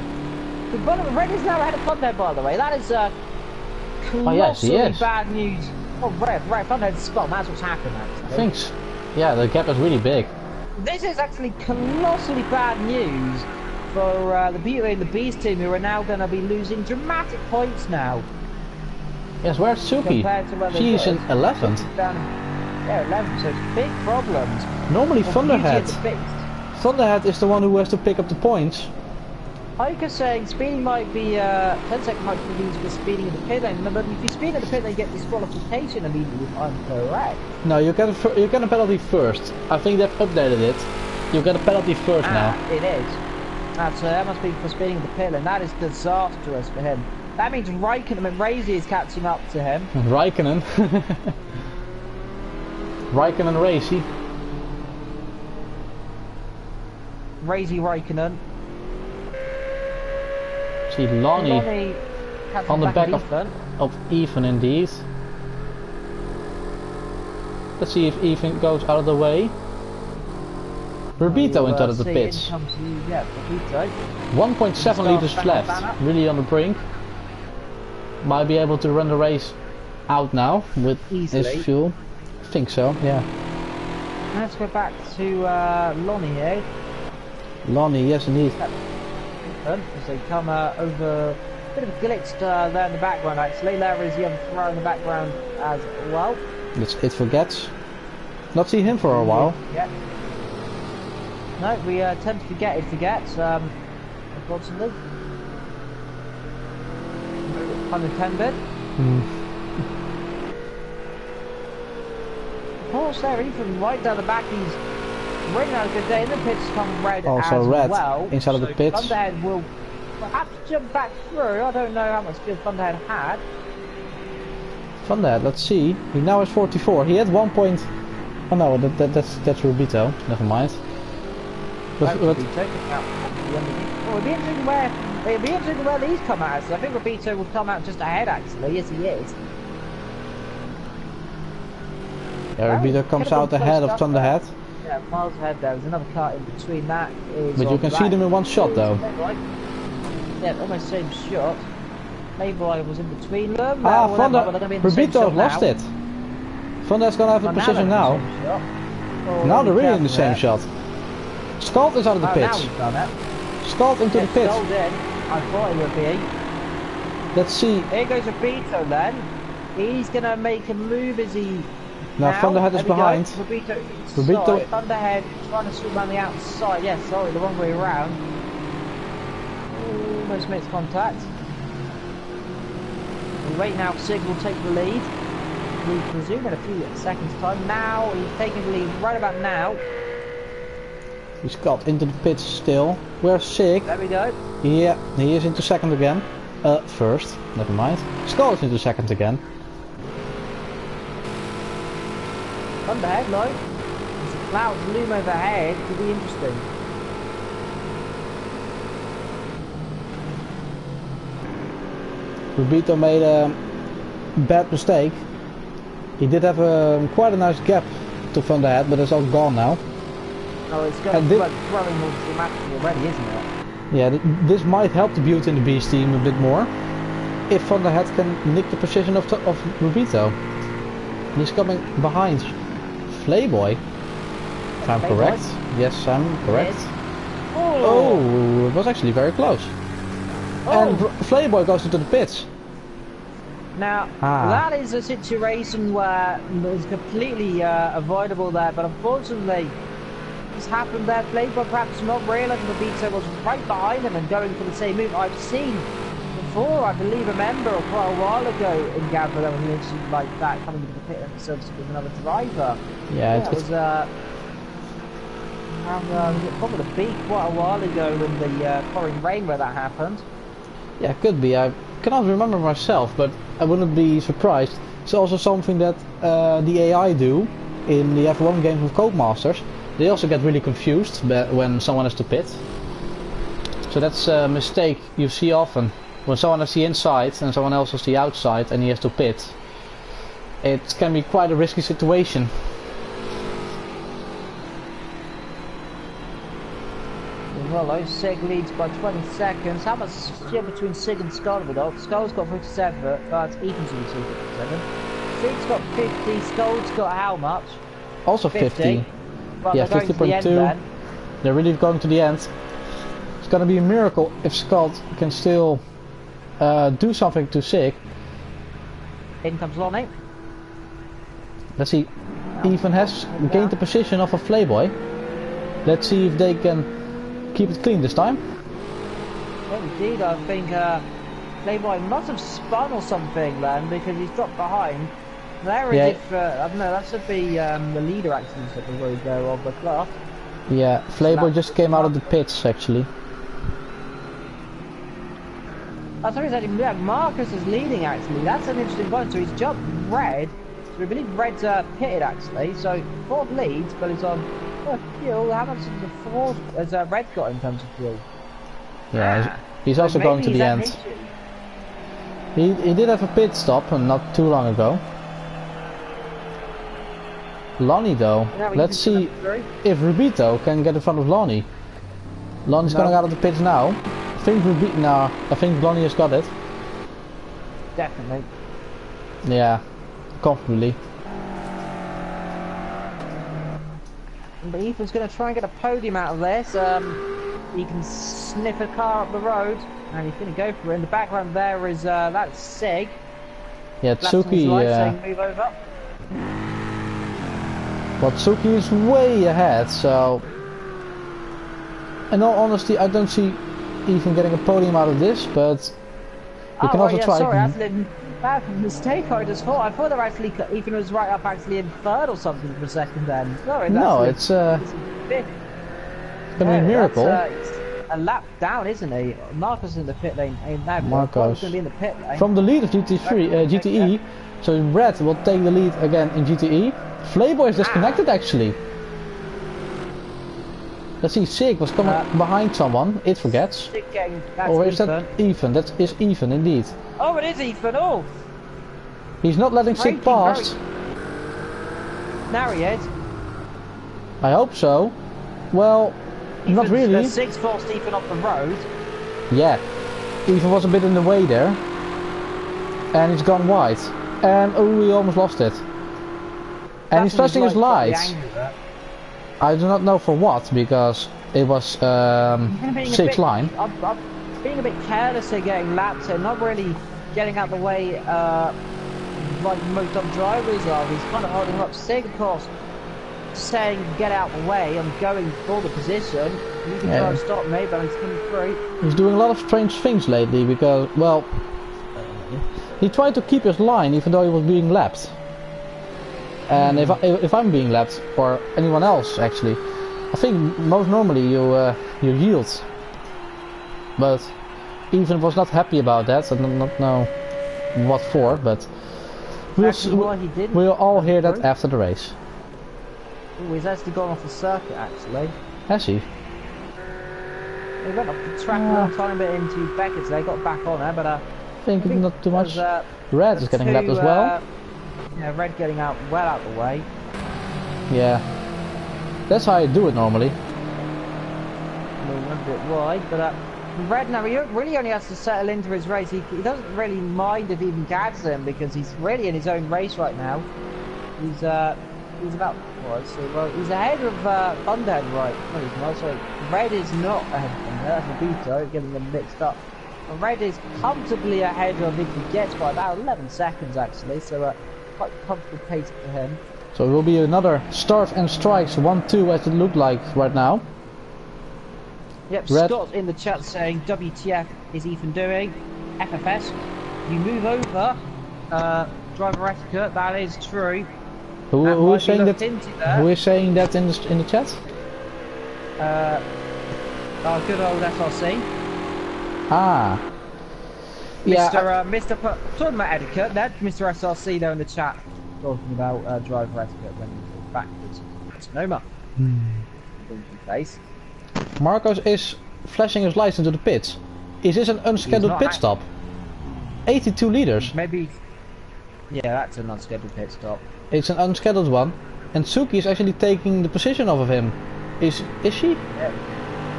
Red is now ahead of Funhead, by the way. That is colossally bad news. Oh, Red, Funhead's spot, that's what's happened, actually. Thanks. Yeah, the gap is really big. This is actually colossally bad news for the Beauty and the Beast team, who are now going to be losing dramatic points now. Yes, where's Suki? She's in 11th. Yeah, 11th, so it's big problems. Normally Thunderhead is the one who has to pick up the points. Ika's saying speeding might be 10 seconds might be used for speeding in the pit lane, but if you speed in the pit lane, you get disqualification immediately if I'm correct. No, you get a penalty first. I think they've updated it. You get a penalty first now. It is. That must be for speeding in the pit lane. That is disastrous for him. That means Raikkonen and Razy is catching up to him. Raikkonen. Raikkonen and Racy. Raikkonen. See Lonnie on the back of Ethan indeed. Let's see if Ethan goes out of the way. Rubito into the pits. 1.7 liters left. Really on the brink. Might be able to run the race out now with his fuel. I think so, yeah. Let's go back to Lonnie here. Lonnie, yes indeed. As they come over, a bit of a glitch there in the background actually. There is Young Throw in the background as well. That's it for Gets. Not seen him for a while. Yeah. No, we tend to forget unfortunately. Unintended. Of course, there, Ethan right down the back, he's really had a good day. In the pits come Red also as Red well. inside of the pits. Thunderhead will perhaps jump back through. I don't know how much skill Thunderhead had. Thunderhead, let's see. He now has 44. He had 1 point. Oh no, that's Rubito. Never mind. It'll be interesting where these come out. So I think Rubito will come out just ahead actually. Yes, he is. Yeah, Rubito comes out ahead of Thunderhead. Yeah, miles ahead there. There's another car in between that. But you can see them in one shot though. Yeah, almost same shot. Maybe I was in between them. Rubito lost it. Thunderhead's gonna have the position now. Now they're really in the same shot. Scald is out of the pits. Scald into the pits. I thought he would be. Let's see. Here goes Rubito then. He's gonna make a move as he. Now Thunderhead is behind. Rubito. Thunderhead trying to swim on the outside. Yes, sorry, the wrong way around. Almost makes contact. We wait now. Sig will take the lead. We presume in a few seconds time. Now he's taking the lead right about now. He's got into the pits still. Where's Sig? There we go. Yeah, he is into second again. First. Never mind. Skull is into second again. Thunderhead, no. As the clouds loom overhead, could be interesting. Rubito made a bad mistake. He did have quite a nice gap to Thunderhead, but it's all gone now. Oh, it's going to growing more dramatically already, isn't it? Yeah, this might help the Beauty and the Beast team a bit more. If Thunderhead can nick the position of Rubito. He's coming behind Playboy. If I'm correct. Yes, I'm correct. Oh, it was actually very close. And Playboy goes into the pits. Now, that is a situation where it's completely avoidable there, but unfortunately, this happened there. Playboy perhaps not realising Rubito was right behind him and going for the same move. I've seen before, I remember quite a while ago in GAVRA there was an incident like that coming into the pit and service with another driver. Yeah, it was probably the beat quite a while ago in the pouring rain where that happened. Yeah, it could be. I cannot remember myself, but I wouldn't be surprised. It's also something that the AI do in the F1 games with Codemasters. They also get really confused when someone has to pit. So that's a mistake you see often. When someone has the inside and someone else has the outside and he has to pit. It can be quite a risky situation. Well, Sig leads by 20 seconds. How much share between Sig and Skull with that? Skull's got 57, but Ethan's also 57. Sig's got 50, Skull's got how much? Also 50. Well, yeah, 50.2. They're really going to the end. It's gonna be a miracle if Skull can still do something to Sig. In comes Lonnie. Let's see. Ethan has gained the position of a Playboy. Let's see if they can keep it clean this time. Well, indeed, I think Playboy must have spun or something then, because he's dropped behind. There is if, I don't know, that should be the leader actually that the road there of the class. Yeah, Playboy just came out of the pits actually. I thought yeah, Marcus is leading actually. That's an interesting point. So he's jumped red. So we believe Red's pitted actually. So fourth leads, but it's on fuel. How much is the fourth has Red got in terms of fuel? Yeah, he's also going to the end. He did have a pit stop not too long ago. Lonnie though, let's see if Rubito can get in front of Lonnie. Lonnie's going out of the pits now. I think Lonnie has got it. Definitely. Yeah, comfortably. But Ethan's going to try and get a podium out of this. He can sniff a car up the road, and he's going to go for it. In the background there is that's Sig. Yeah, Tsuki. Move over. But Tsuki is way ahead, so in all honesty, I don't see Ethan getting a podium out of this, but we can also try. Sorry, actually, bad mistake. I just thought. I thought that actually Ethan was right up actually in third or something for a second. Then sorry. No, it's gonna be a miracle. It's a lap down, isn't he? Marcus in the pit lane. Marcus going to be in the pit lane. From the lead of GTE. So Red will take the lead again in GTE. Playboy is disconnected actually. Let's see, Sig was coming behind someone. It forgets. Or is that Ethan? That is Ethan indeed. Oh, it is Ethan. Oh. He's not letting Sig past. Now he is. I hope so. Well, not really. Sig's forced Ethan off the road. Yeah. Ethan was a bit in the way there. And he's gone wide. And oh, he almost lost it. And he's flashing his lights. I do not know for what, because it was Sig's line. I'm being a bit careless here getting laps here, not really getting out the way like most other drivers are. He's kind of holding up. Sig, of course, saying get out the way, I'm going for the position. You can try and stop me, but he's coming through. He's doing a lot of strange things lately, because, well, he tried to keep his line even though he was being lapped. And if I'm being lapped, or anyone else actually, I think most normally you yield. But Ethan was not happy about that, I do not know what for, but we'll all hear that after the race. Oh, he's actually gone off the circuit actually. Has he? He went off the track a long time bit into Beckett's, they got back on there, but I think not too much. Red is getting lapped as well. Yeah, Red getting out well out the way. Yeah, that's how I do it normally. A little bit wide, but Red now he really only has to settle into his race. He doesn't really mind if he even catches him because he's really in his own race right now. He's about he's ahead of Thunderhead right. No, he's not. Sorry, Red is not ahead of Thunderhead. That's Rubito, getting them mixed up. And Red is comfortably ahead of if he gets by about 11 seconds actually. So. Quite comfortable pace for him. So it will be another start and strikes 1-2 as it looked like right now. Yep, Red. Scott in the chat saying WTF is Ethan doing? FFS, you move over driver etiquette, that is true. Who is saying that? Who is saying that in the chat? Our good old SRC. Ah. Yeah, talking about etiquette, that's Mr. SRC there in the chat talking about driver etiquette when you go backwards. It's Noma. Face. Marcos is flashing his lights into the pits. Is this an unscheduled pit stop? 82 liters. Maybe. Yeah, that's an unscheduled pit stop. It's an unscheduled one, and Suki is actually taking the position off of him. Is she? Yeah.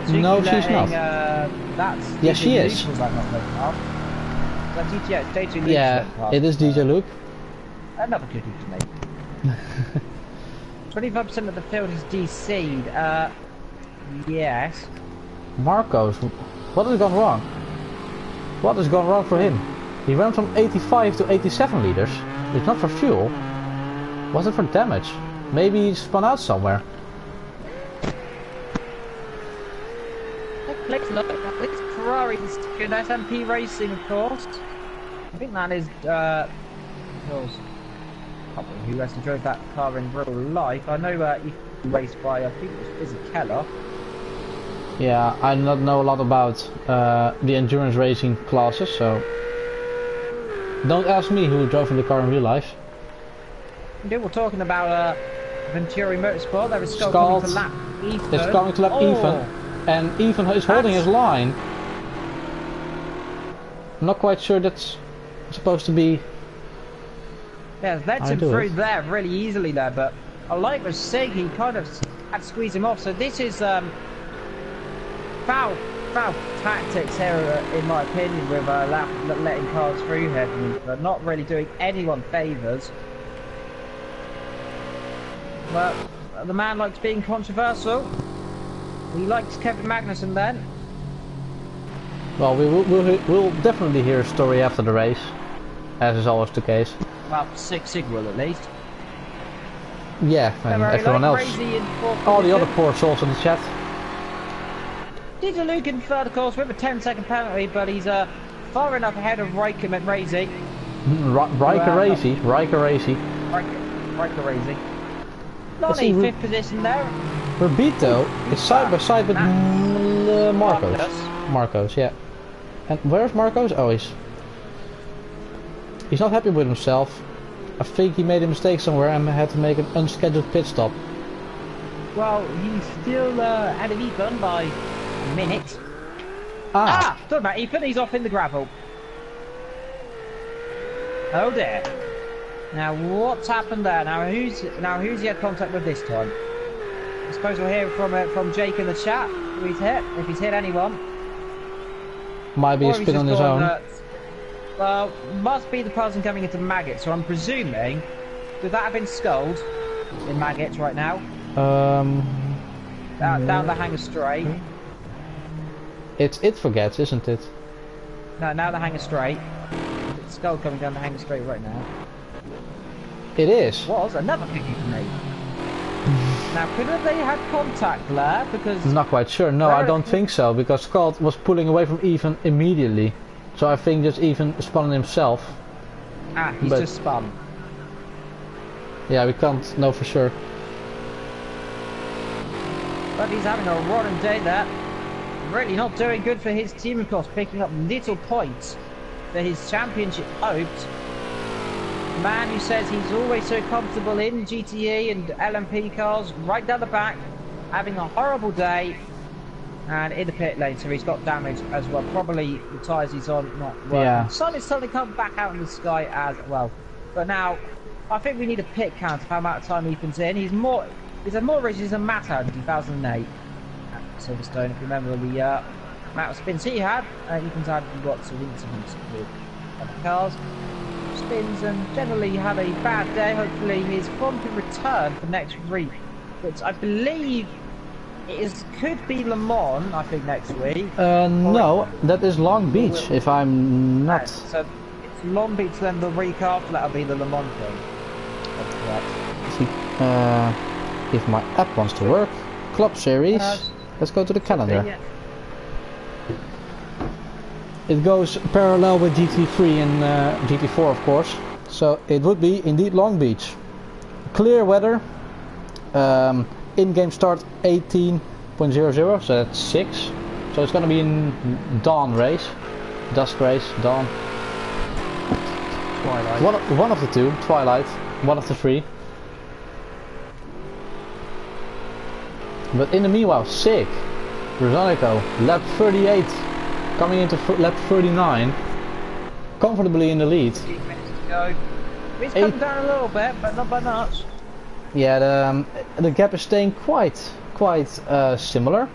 No, she's not. That's yeah, she is. Yeah, it is DJ Luke. Another cookie to me. 25% of the field is DC'd. Yes. Marcos, what has gone wrong? What has gone wrong for him? He went from 85 to 87 liters. It's not for fuel. Was it for damage? Maybe he spun out somewhere. Ferrari's good SMP Racing, of course. I think that is Hills. I can't remember who actually drove that car in real life. I know he raced by, I think it was Izzy Keller. Yeah, I do not know a lot about the endurance racing classes, so don't ask me who drove in the car in real life. We're talking about Venturi Motorsport. There is Skull coming to lap Ethan. It's coming to lap Ethan, and Ethan is holding his line. I'm not quite sure that's supposed to be. Yeah, lets him through there really easily there, but I like with Sig, he kind of had to squeeze him off. So this is foul tactics here, in my opinion, with letting cars through heavily, but not really doing anyone favours. But the man likes being controversial. He likes Kevin Magnussen then. Well, we'll definitely hear a story after the race, as is always the case. Well, Sig will at least. Yeah, and everyone else. All the other poor souls in the chat. DJ Luke in third, of course, with a 10-second penalty, but he's far enough ahead of Riker McRazy. Riker Racy. Lonnie, fifth position there. Rubito is side by side with Marcos, yeah. And where's Marcos? Oh, he's not happy with himself. I think he made a mistake somewhere and had to make an unscheduled pit stop. Well, he's still ahead of Ethan by a minute. Talking about Ethan, he's off in the gravel. Oh dear. Now what's happened there? Now who's he had contact with this time? I suppose we'll hear from Jake in the chat who he's hit, if he's hit anyone. Might be a spin on his own. Well, must be the person coming into Maggots, so I'm presuming, could that have been sculled in Maggots right now? Down the hangar straight. It forgets, isn't it? No, now the hangar straight. It's skull coming down the hangar straight right now. It is. Was another cookie for me. Now, could have they had contact there? Because not quite sure. No, I don't think so. Because Scott was pulling away from Ethan immediately, so I think just Ethan spun himself. He's just spun. Yeah, we can't know for sure. But he's having a rotten day there. Really not doing good for his team, of course, picking up little points for his championship hopes. Man who says he's always so comfortable in GTE and LMP cars, right down the back, having a horrible day, and in the pit lane, so he's got damage as well. Probably the tyres he's on not working. Yeah. The sun is suddenly come back out in the sky as well. But now, I think we need a pit count of how much time Ethan's in. He's had more races than Matt had in 2008 at Silverstone. If you remember the amount of spins he had, Ethan's had lots of incidents with other cars. Spins and generally had a bad day. Hopefully his form can return for next week, which I believe could be Le Mans, I think, next week. No, that is Long Beach, if I'm not. So it's Long Beach, then the week after that'll be the Le Mans thing. That's correct. If my app wants to work, Club Series. Let's go to the calendar. Yeah. It goes parallel with GT3 and GT4, of course. So it would be indeed Long Beach. Clear weather. In-game start 18.00, so that's 6. So it's going to be in dawn race. Dusk race, dawn. Twilight. One of the two. Twilight. One of the three. But in the meanwhile, sick. Rosanico, lap 38, coming into lap 39, comfortably in the lead. 8 minutes to go. He's come down a little bit, but not by much. Yeah, the gap is staying quite similar,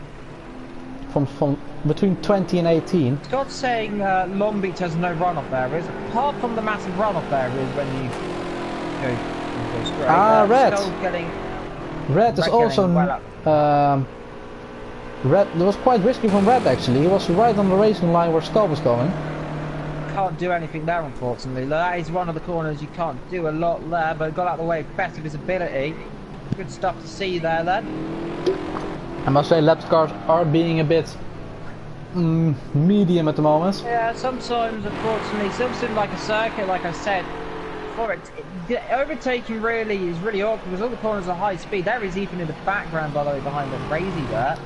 from between 20 and 18. Scott's saying Long Beach has no runoff areas, apart from the massive runoff areas when you go straight. Red. Getting Red is also Red. It was quite risky from Red actually. He was right on the racing line where Skull was going. Can't do anything there, unfortunately. That is one of the corners you can't do a lot there, but got out of the way best of his ability. Good stuff to see there, then. I must say, lap cars are being a bit medium at the moment. Yeah, sometimes, unfortunately, Silverstone, like a circuit, like I said, overtaking really is really awkward because all the corners are high speed. There is Ethan in the background, by the way, behind the crazy there.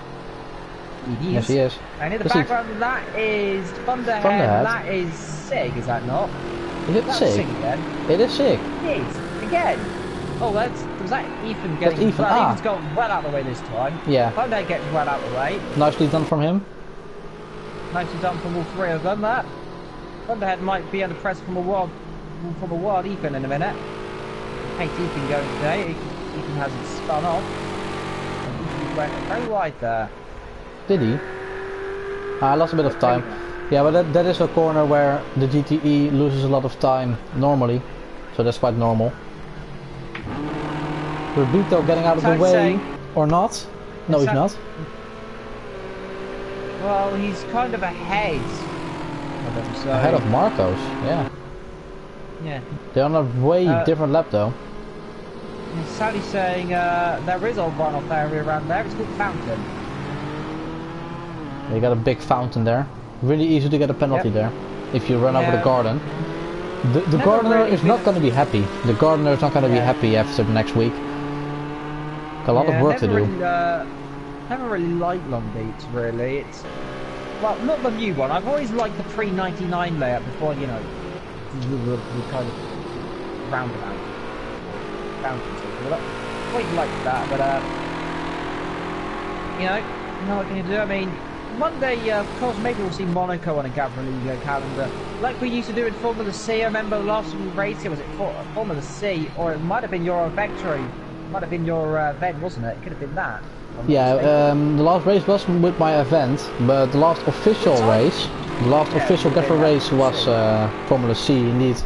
Yes, he is. And in the background, that is Thunderhead. That is Sig, is that not? Is it Sig? Again. It is Sig. It is again. Oh, was that Ethan getting? That's Ethan. Ethan's gone well out of the way this time. Yeah. Thunderhead gets well out of the way. Nicely done from him. Nicely done from all three of them. That Thunderhead might be under pressure from a wild Ethan in a minute. I hate Ethan going today. Ethan hasn't spun off. And Ethan went very wide there. Did he? I lost a bit of time. Yeah, but that is a corner where the GTE loses a lot of time normally, so that's quite normal. Rubito getting out of the way, or not? No, he's not. Well, he's kind of ahead of them, so... Ahead of Marcos, yeah. Yeah. They're on a way different lap though. Sally's saying there is a runoff area around there. It's called Fountain. You got a big fountain there. Really easy to get a penalty there if you run over the garden. The gardener is not going to be happy. The gardener is not going to be happy after next week. Got a lot of work to do. Really, never really liked Long Beach, really. It's well, not the new one. I've always liked the pre-99 layout before, you know, the kind of roundabout fountain. I've always liked that, but you know what can you do? I mean. One day, of course, maybe we'll see Monaco on a GAVRA League calendar, like we used to do in Formula C. I remember the last time we raced it was at Formula C, or it might have been your victory, might have been your event, wasn't it? It could have been that. Yeah, the last race was with my event, but the last official race, the last official GAVRA race was Formula C, indeed.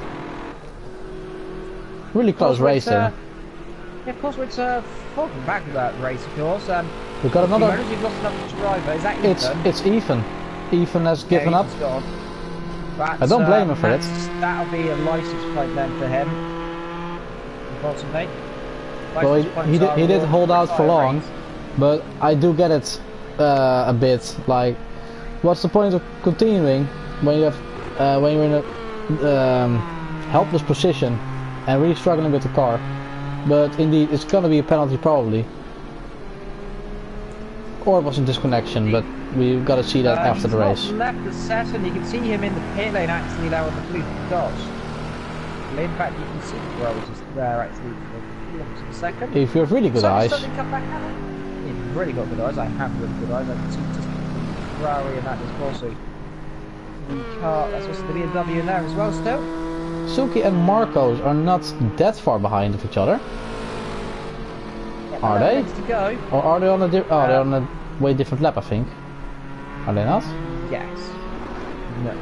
Really close race there. Yeah, of course, it's talking back to that race, of course. We've got another. You've lost another driver. Is that Ethan? It's Ethan. Ethan has given up. That's, I don't blame him for it. That'll be a license point then for him. Unfortunately. Well, he did hold out for long, but I do get it a bit. Like, what's the point of continuing when you have when you're in a helpless position and really struggling with the car? But indeed, it's gonna be a penalty probably. Or it was a disconnection, but we've got to see that after the race. He's left the session. You can see him in the pit lane actually there on the blue dots. In fact, you can see where I was just there actually for a second. If you have really good eyes. You've really got good eyes. I have really good eyes. I can see just the Ferrari and that is also the car. That's also the BMW in there as well still. Suki and Marcos are not that far behind of each other. Are they? To go. Or are they on a they're on a way different lap, I think. Are they not? Yes. No.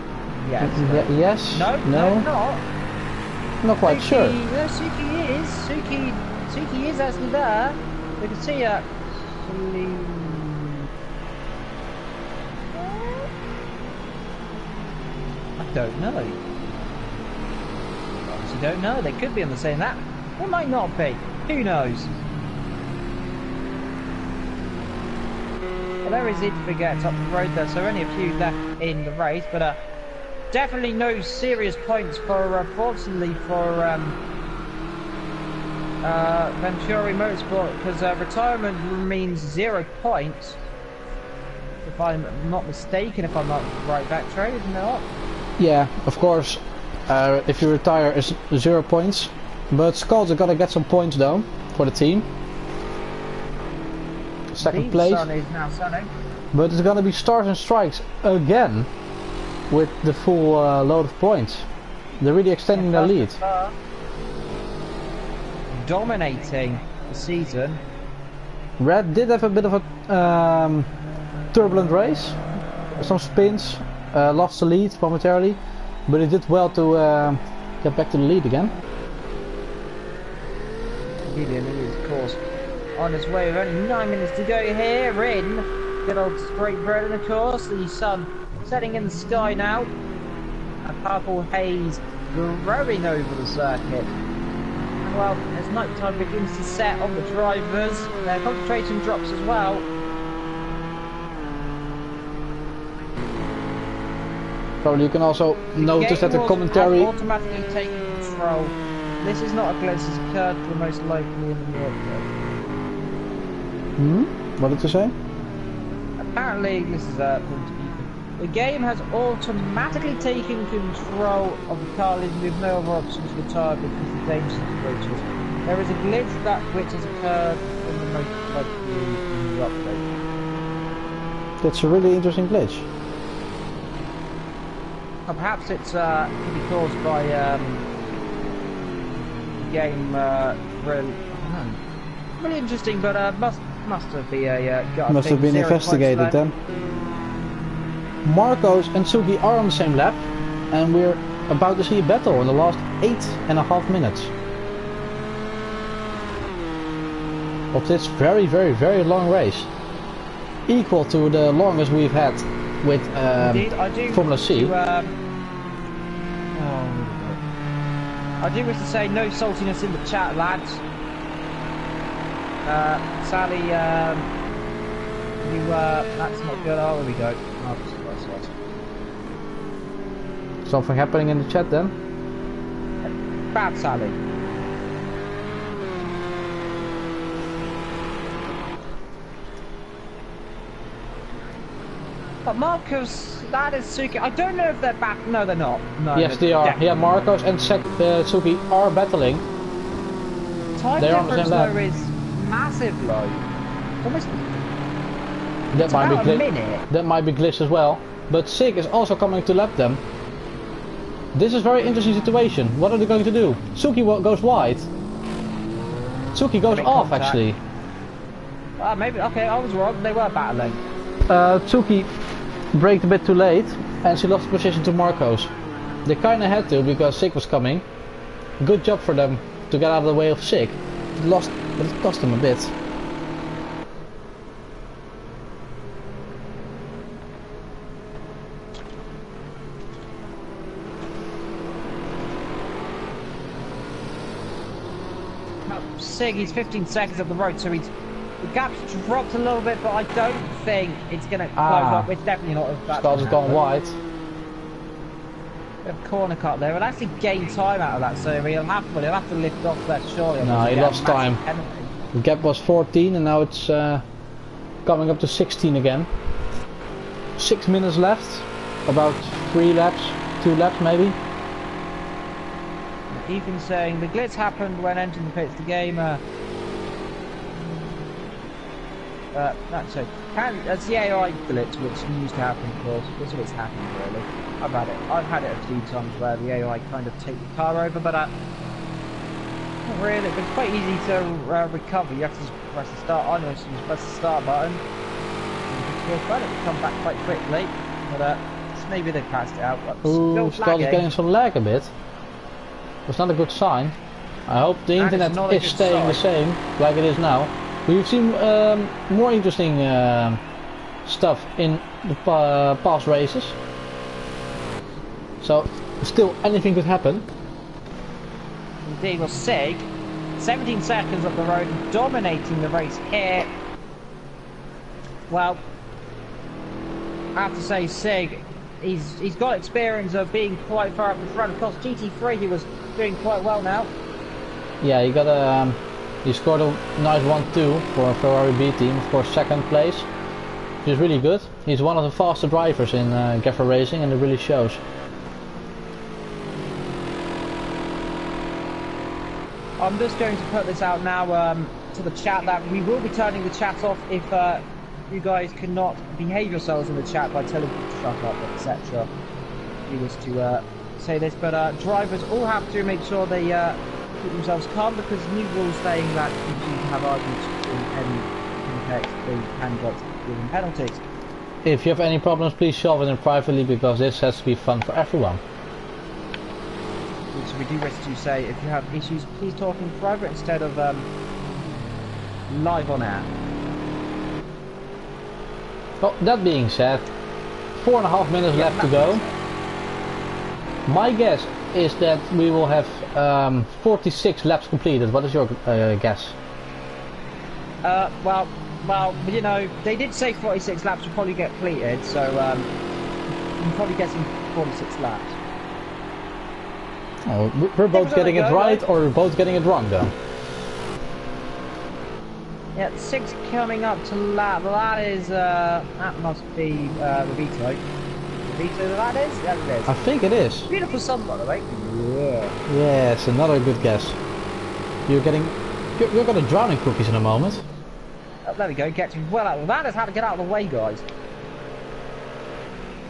Yes. Yes. No. No. They're not. Not quite sure. No, Suki is. Suki is actually there. You can see her. I don't know. I honestly don't know. They could be on the same lap. They might not be. Who knows? Well, there is it to get up the road there, so only a few left in the race, but definitely no serious points for, fortunately for Venturi Motorsport, because retirement means 0 points, if I'm not mistaken, if I'm not right back trade, isn't it not? Yeah, of course, if you retire it's 0 points, but Skulls are gonna get some points though, for the team. Second place. Sun is now sunning. But it's gonna be stars and strikes again with the full load of points. They're really extending their lead. Dominating the season. Red did have a bit of a turbulent race. Some spins, lost the lead momentarily, but he did well to get back to the lead again. Gideon is, of course, on his way with only 9 minutes to go here in good old Great Britain, of course. The sun setting in the sky now. A purple haze growing over the circuit. And well, as night time begins to set on the drivers, their concentration drops as well. Probably you can also notice that the commentary automatically taking control. This is not a glitch, this occurred for most locally in the world. What did you say? Apparently, this is the game has automatically taken control of the car leading with no other options for tire because the danger situations. There is a glitch that which has occurred in the most likely in the update. That's a really interesting glitch. Or perhaps it's could be caused by the game really interesting, but must have been must have been investigated then. Marcos and Suki are on the same lap, and we're about to see a battle in the last 8.5 minutes of this very, very, very long race, equal to the longest we've had with Formula C. I do wish to say no saltiness in the chat, lads. Sally, that's not good. Oh, there we go. Oh, something happening in the chat then? Bad Sally. But Marcos, that is Suki. I don't know if they're back. No, they're not. No, yes, they are. Yeah, Marcos and Suki are battling. Time difference though is massive low. Almost. That might be glitch as well. But Sig is also coming to lap them. This is a very interesting situation. What are they going to do? Suki goes wide. Suki goes off actually. Maybe. Okay, I was wrong. They were battling. Suki braked a bit too late and she lost position to Marcos. They kinda had to because Sig was coming. Good job for them to get out of the way of Sig. But it cost them a bit. Sig, he's 15 seconds up the road, so the gap's dropped a little bit, but I don't think it's going to close up. It's definitely not. Stars has gone wide. A corner cut there. We'll actually gain time out of that, so he'll have to lift off that surely. No, he lost time. The gap was 14 and now it's coming up to 16 again. 6 minutes left. About 3 laps, 2 laps maybe. Ethan saying the glitch happened when entering the pits. The game. That's it. That's the AI glitch which used to happen, of course. That's what's happened really. I've had it a few times where the AI kind of take the car over, but not really. It's quite easy to recover. You have to just press the start on. You just press the start button. It will come back quite quickly, but maybe they patched it out. Ooh, started getting some lag a bit. That's not a good sign. I hope the internet is staying the same like it is now. We've seen more interesting stuff in the past races. So still anything could happen. Indeed, well, Sig, 17 seconds up the road, dominating the race here. Well, I have to say, Sig, he's got experience of being quite far up the front. Of course, GT3 he was doing quite well now. Yeah, he got a he scored a nice 1-2 for a Ferrari B team. Of course, second place, which is really good. He's one of the faster drivers in GAVRA Racing, and it really shows. I'm just going to put this out now to the chat that we will be turning the chat off if you guys cannot behave yourselves in the chat by telling people to shut up, etc. If you wish to say this, but drivers all have to make sure they keep themselves calm, because new rules saying that if you have arguments in any context, they can get given penalties. If you have any problems, please solve it in privately, because this has to be fun for everyone. So we do wish to say, if you have issues, please talk in private instead of live on air. Well, that being said, 4.5 minutes left to go. My guess is that we will have 46 laps completed. What is your guess? Well, you know, they did say 46 laps will probably get completed, so I'm probably guessing 46 laps. Oh, we're both getting it right, or we're both getting it wrong, though. Yeah, 6 coming up to lap. That is, that must be Revito. Revito, that is? Yeah, it is. I think it is. Beautiful sun, by the way. Yeah. Yes, another good guess. You're gonna drown in cookies in a moment. Oh, there we go. Gets well out. Well, that is how to get out of the way, guys.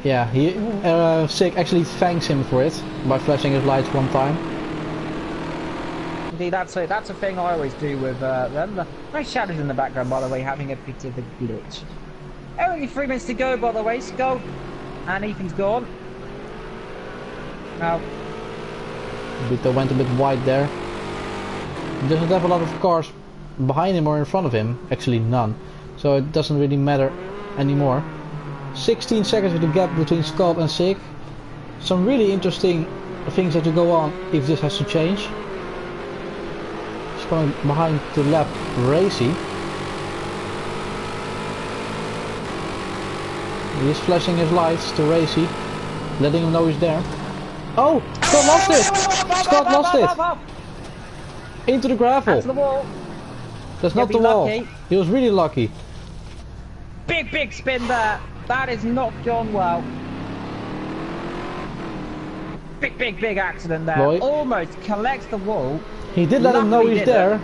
Yeah, Sig actually thanks him for it by flashing his lights one time. Indeed, that's a thing I always do with them. Nice shadows in the background, by the way, having a bit of a glitch. Only 3 minutes to go, by the way, Skull. And Ethan's gone. Now, Vito went a bit wide there. He doesn't have a lot of cars behind him or in front of him. Actually, none. So it doesn't really matter anymore. 16 seconds with the gap between Scott and Sig. Some really interesting things that to go on if this has to change. He's going behind to lap Racy. He is flashing his lights to Racy, letting him know he's there. Oh! Scott lost it! Scott lost it! Into the gravel. that's the wall. That's not the wall. Lucky. He was really lucky. Big spin there. That is not gone well. Big accident there. Boy. Almost collects the wall. He did let him know he's there.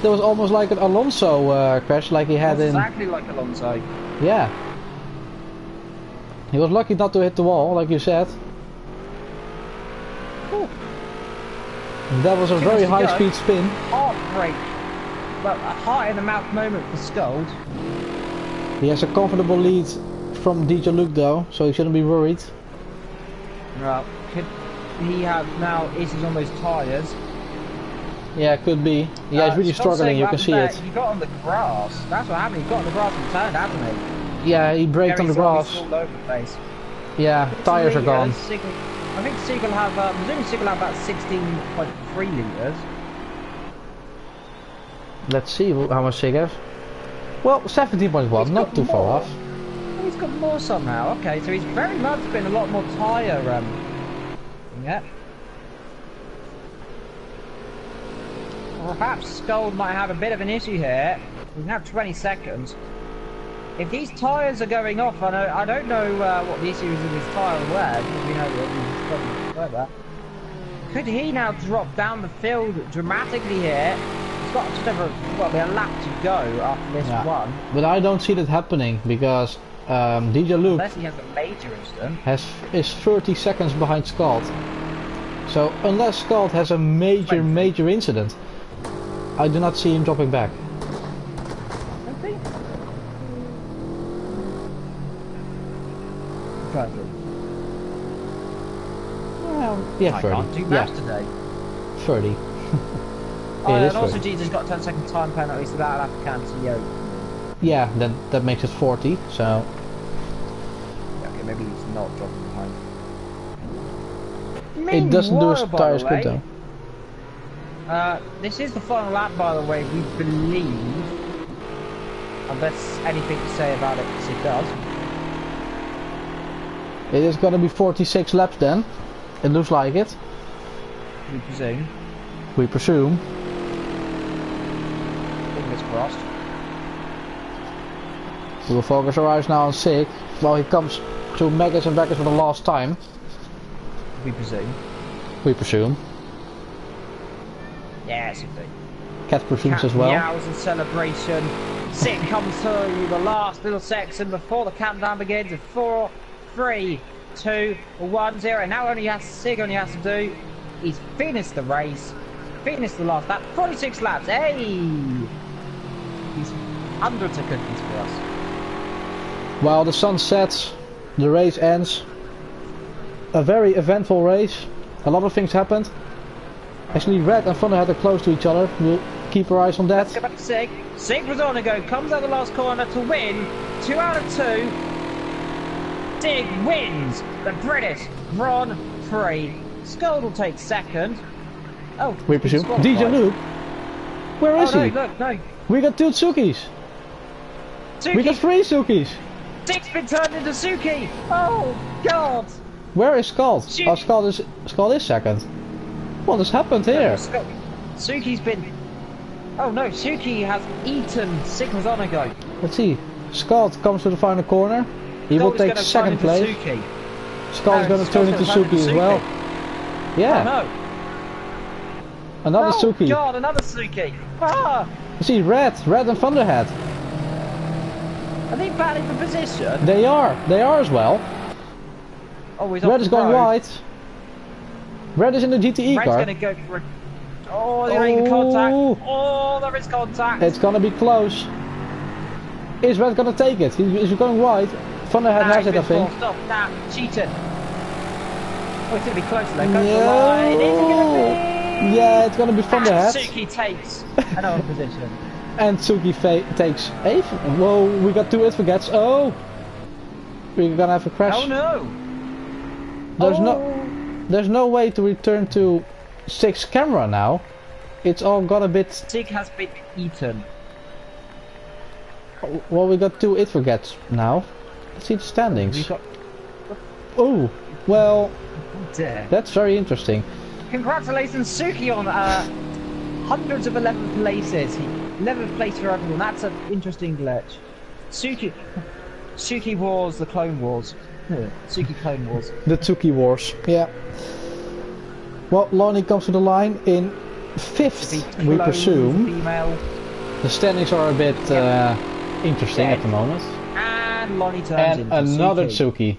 That was almost like an Alonso crash, like he had in... Exactly like Alonso. Yeah. He was lucky not to hit the wall, like you said. Ooh. That was a very high-speed spin. Heartbreak. Well, a heart-in-the-mouth moment for Scold. He has a comfortable lead from DJ Luke though, so he shouldn't be worried. Well, could he have now issues on those tyres? Yeah, could be. Yeah, he's really struggling, you can see it. He got on the grass. That's what happened. He got on the grass and turned, hasn't he? Yeah, he braked on the grass. All over the place. Yeah, tyres are gone. I think Sieg will have, presumably Sieg will have about 16.3 litres. Let's see how much Sig has. Well, 17.1, not too far off. Oh, he's got more somehow. Okay, so he's very much been a lot more tyre. Yeah. Perhaps Scold might have a bit of an issue here. We have 20 seconds. If these tyres are going off, I don't know what the issue is with his tyre wear. We know that. Could he now drop down the field dramatically here? He's got just over a lap to go after this one. But I don't see that happening because DJ Luke, unless he has a major incident, is 30 seconds behind Scott. So unless Scott has a major incident, I do not see him dropping back. Well, yeah, 30. I can't do maths today. 30. Oh, and also Jesus got 10 second time penalty, so that'll have to cancel you. Yeah, that makes it 40, so... Yeah, okay, maybe he's not dropping behind. It doesn't do his tyres good though. This is the final lap, by the way, we believe. Unless anything to say about it, because it does. It is gonna be 46 laps then. It looks like it. We presume. We presume. Fingers crossed. We will focus our eyes now on Sig while he comes to Megas and Beckers for the last time. We presume. We presume. Yes, indeed. Cat presumes as well. Meows in celebration. Sig comes to the last little section before the countdown begins. 4, 3, 2, 1, 0. Now Sig only has to do is finish the race, finish the last lap. 46 laps. Hey, he's hundreds of cookies for us. While the sun sets, the race ends. A very eventful race. A lot of things happened. Actually, Red and Thunderhead are close to each other. We'll keep our eyes on that. Let's go back to Sig. Sig was on a go, comes out the last corner to win. 2 out of 2. Sig wins the British Grand Prix. Scold will take second. Oh, we presume. DJ Luke. Where is he? No, look, no. We got 2 Tsukis. Suki. We got 3 Tsukis. Sig's been turned into Suki. Oh God. Where is Scald? Oh, Scald is second. What has happened here? Suki's been... Oh no, Suki has eaten Sigma's on a go. Let's see. Scald comes to the final corner. He will take second place. Scald is going to turn into Suki as well. Yeah. Oh no. Another Suki. Oh God, another Suki. Ah. You see, Red and Thunderhead. Are they battling for position? They are as well. Oh, he's Red is going wide. Red is in the GTE car. Red's going to go for it. Oh, they're in contact. Oh, there is contact. It's going to be close. Is Red going to take it? He's going wide. Thunderhead has it, I think. Stop. Nah, cheated. Oh, it's going to be close though. Go for the line. Is it going to be? Yeah, it's going to be Thunderhead. Suki takes another position. And Suki takes 8th. Whoa, we got 2 forgets. Oh, we're gonna have a crash. Oh no! There's no way to return to Sig's camera now. It's all got a bit. Sig has been eaten. Well, we got 2 forgets now. Let's see the standings. Oh, well, that's very interesting. Congratulations, Suki, on hundreds of 11th places. 11th place for everyone. That's an interesting glitch. Suki Wars, the Clone Wars. Suki Clone Wars. The Tsuki Wars. Yeah. Well, Lonnie comes to the line in 5th, we presume. Female. The standings are a bit interesting at the moment. And Lonnie turns into another Tsuki.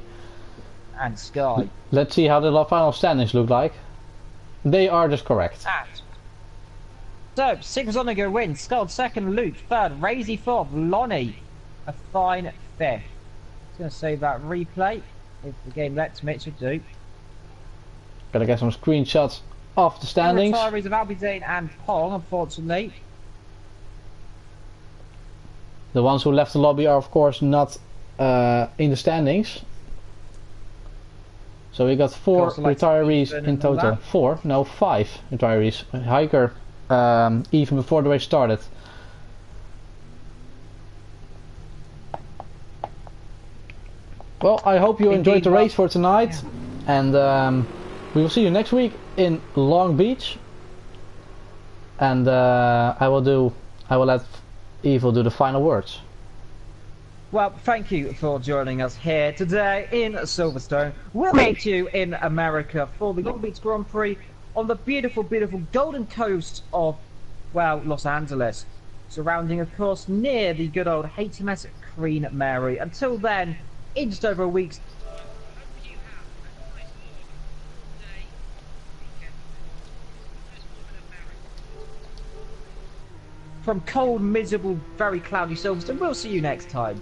And Sky. Let's see how the final standings look like. They are just correct. So, Sigmazonica wins, Scald second, Luke third, Razy fourth, Lonnie a fine 5th. Just going to save that replay, if the game lets me, it should do. Gotta get some screenshots of the standings. The retirees of Albizane and Pong, unfortunately. The ones who left the lobby are of course not in the standings. So we got 4 retirees in total. 4? No, 5 retirees. Hiker even before the race started. Well, I hope you enjoyed the race for tonight, and we will see you next week in Long Beach. And I will let Evil do the final words. Well, thank you for joining us here today in Silverstone. We'll meet you in America for the Long Beach Grand Prix on the beautiful, beautiful Golden Coast of, well, Los Angeles. Surrounding, of course, near the good old HMS Queen Mary. Until then, in just over a week's from cold, miserable, very cloudy Silverstone, we'll see you next time.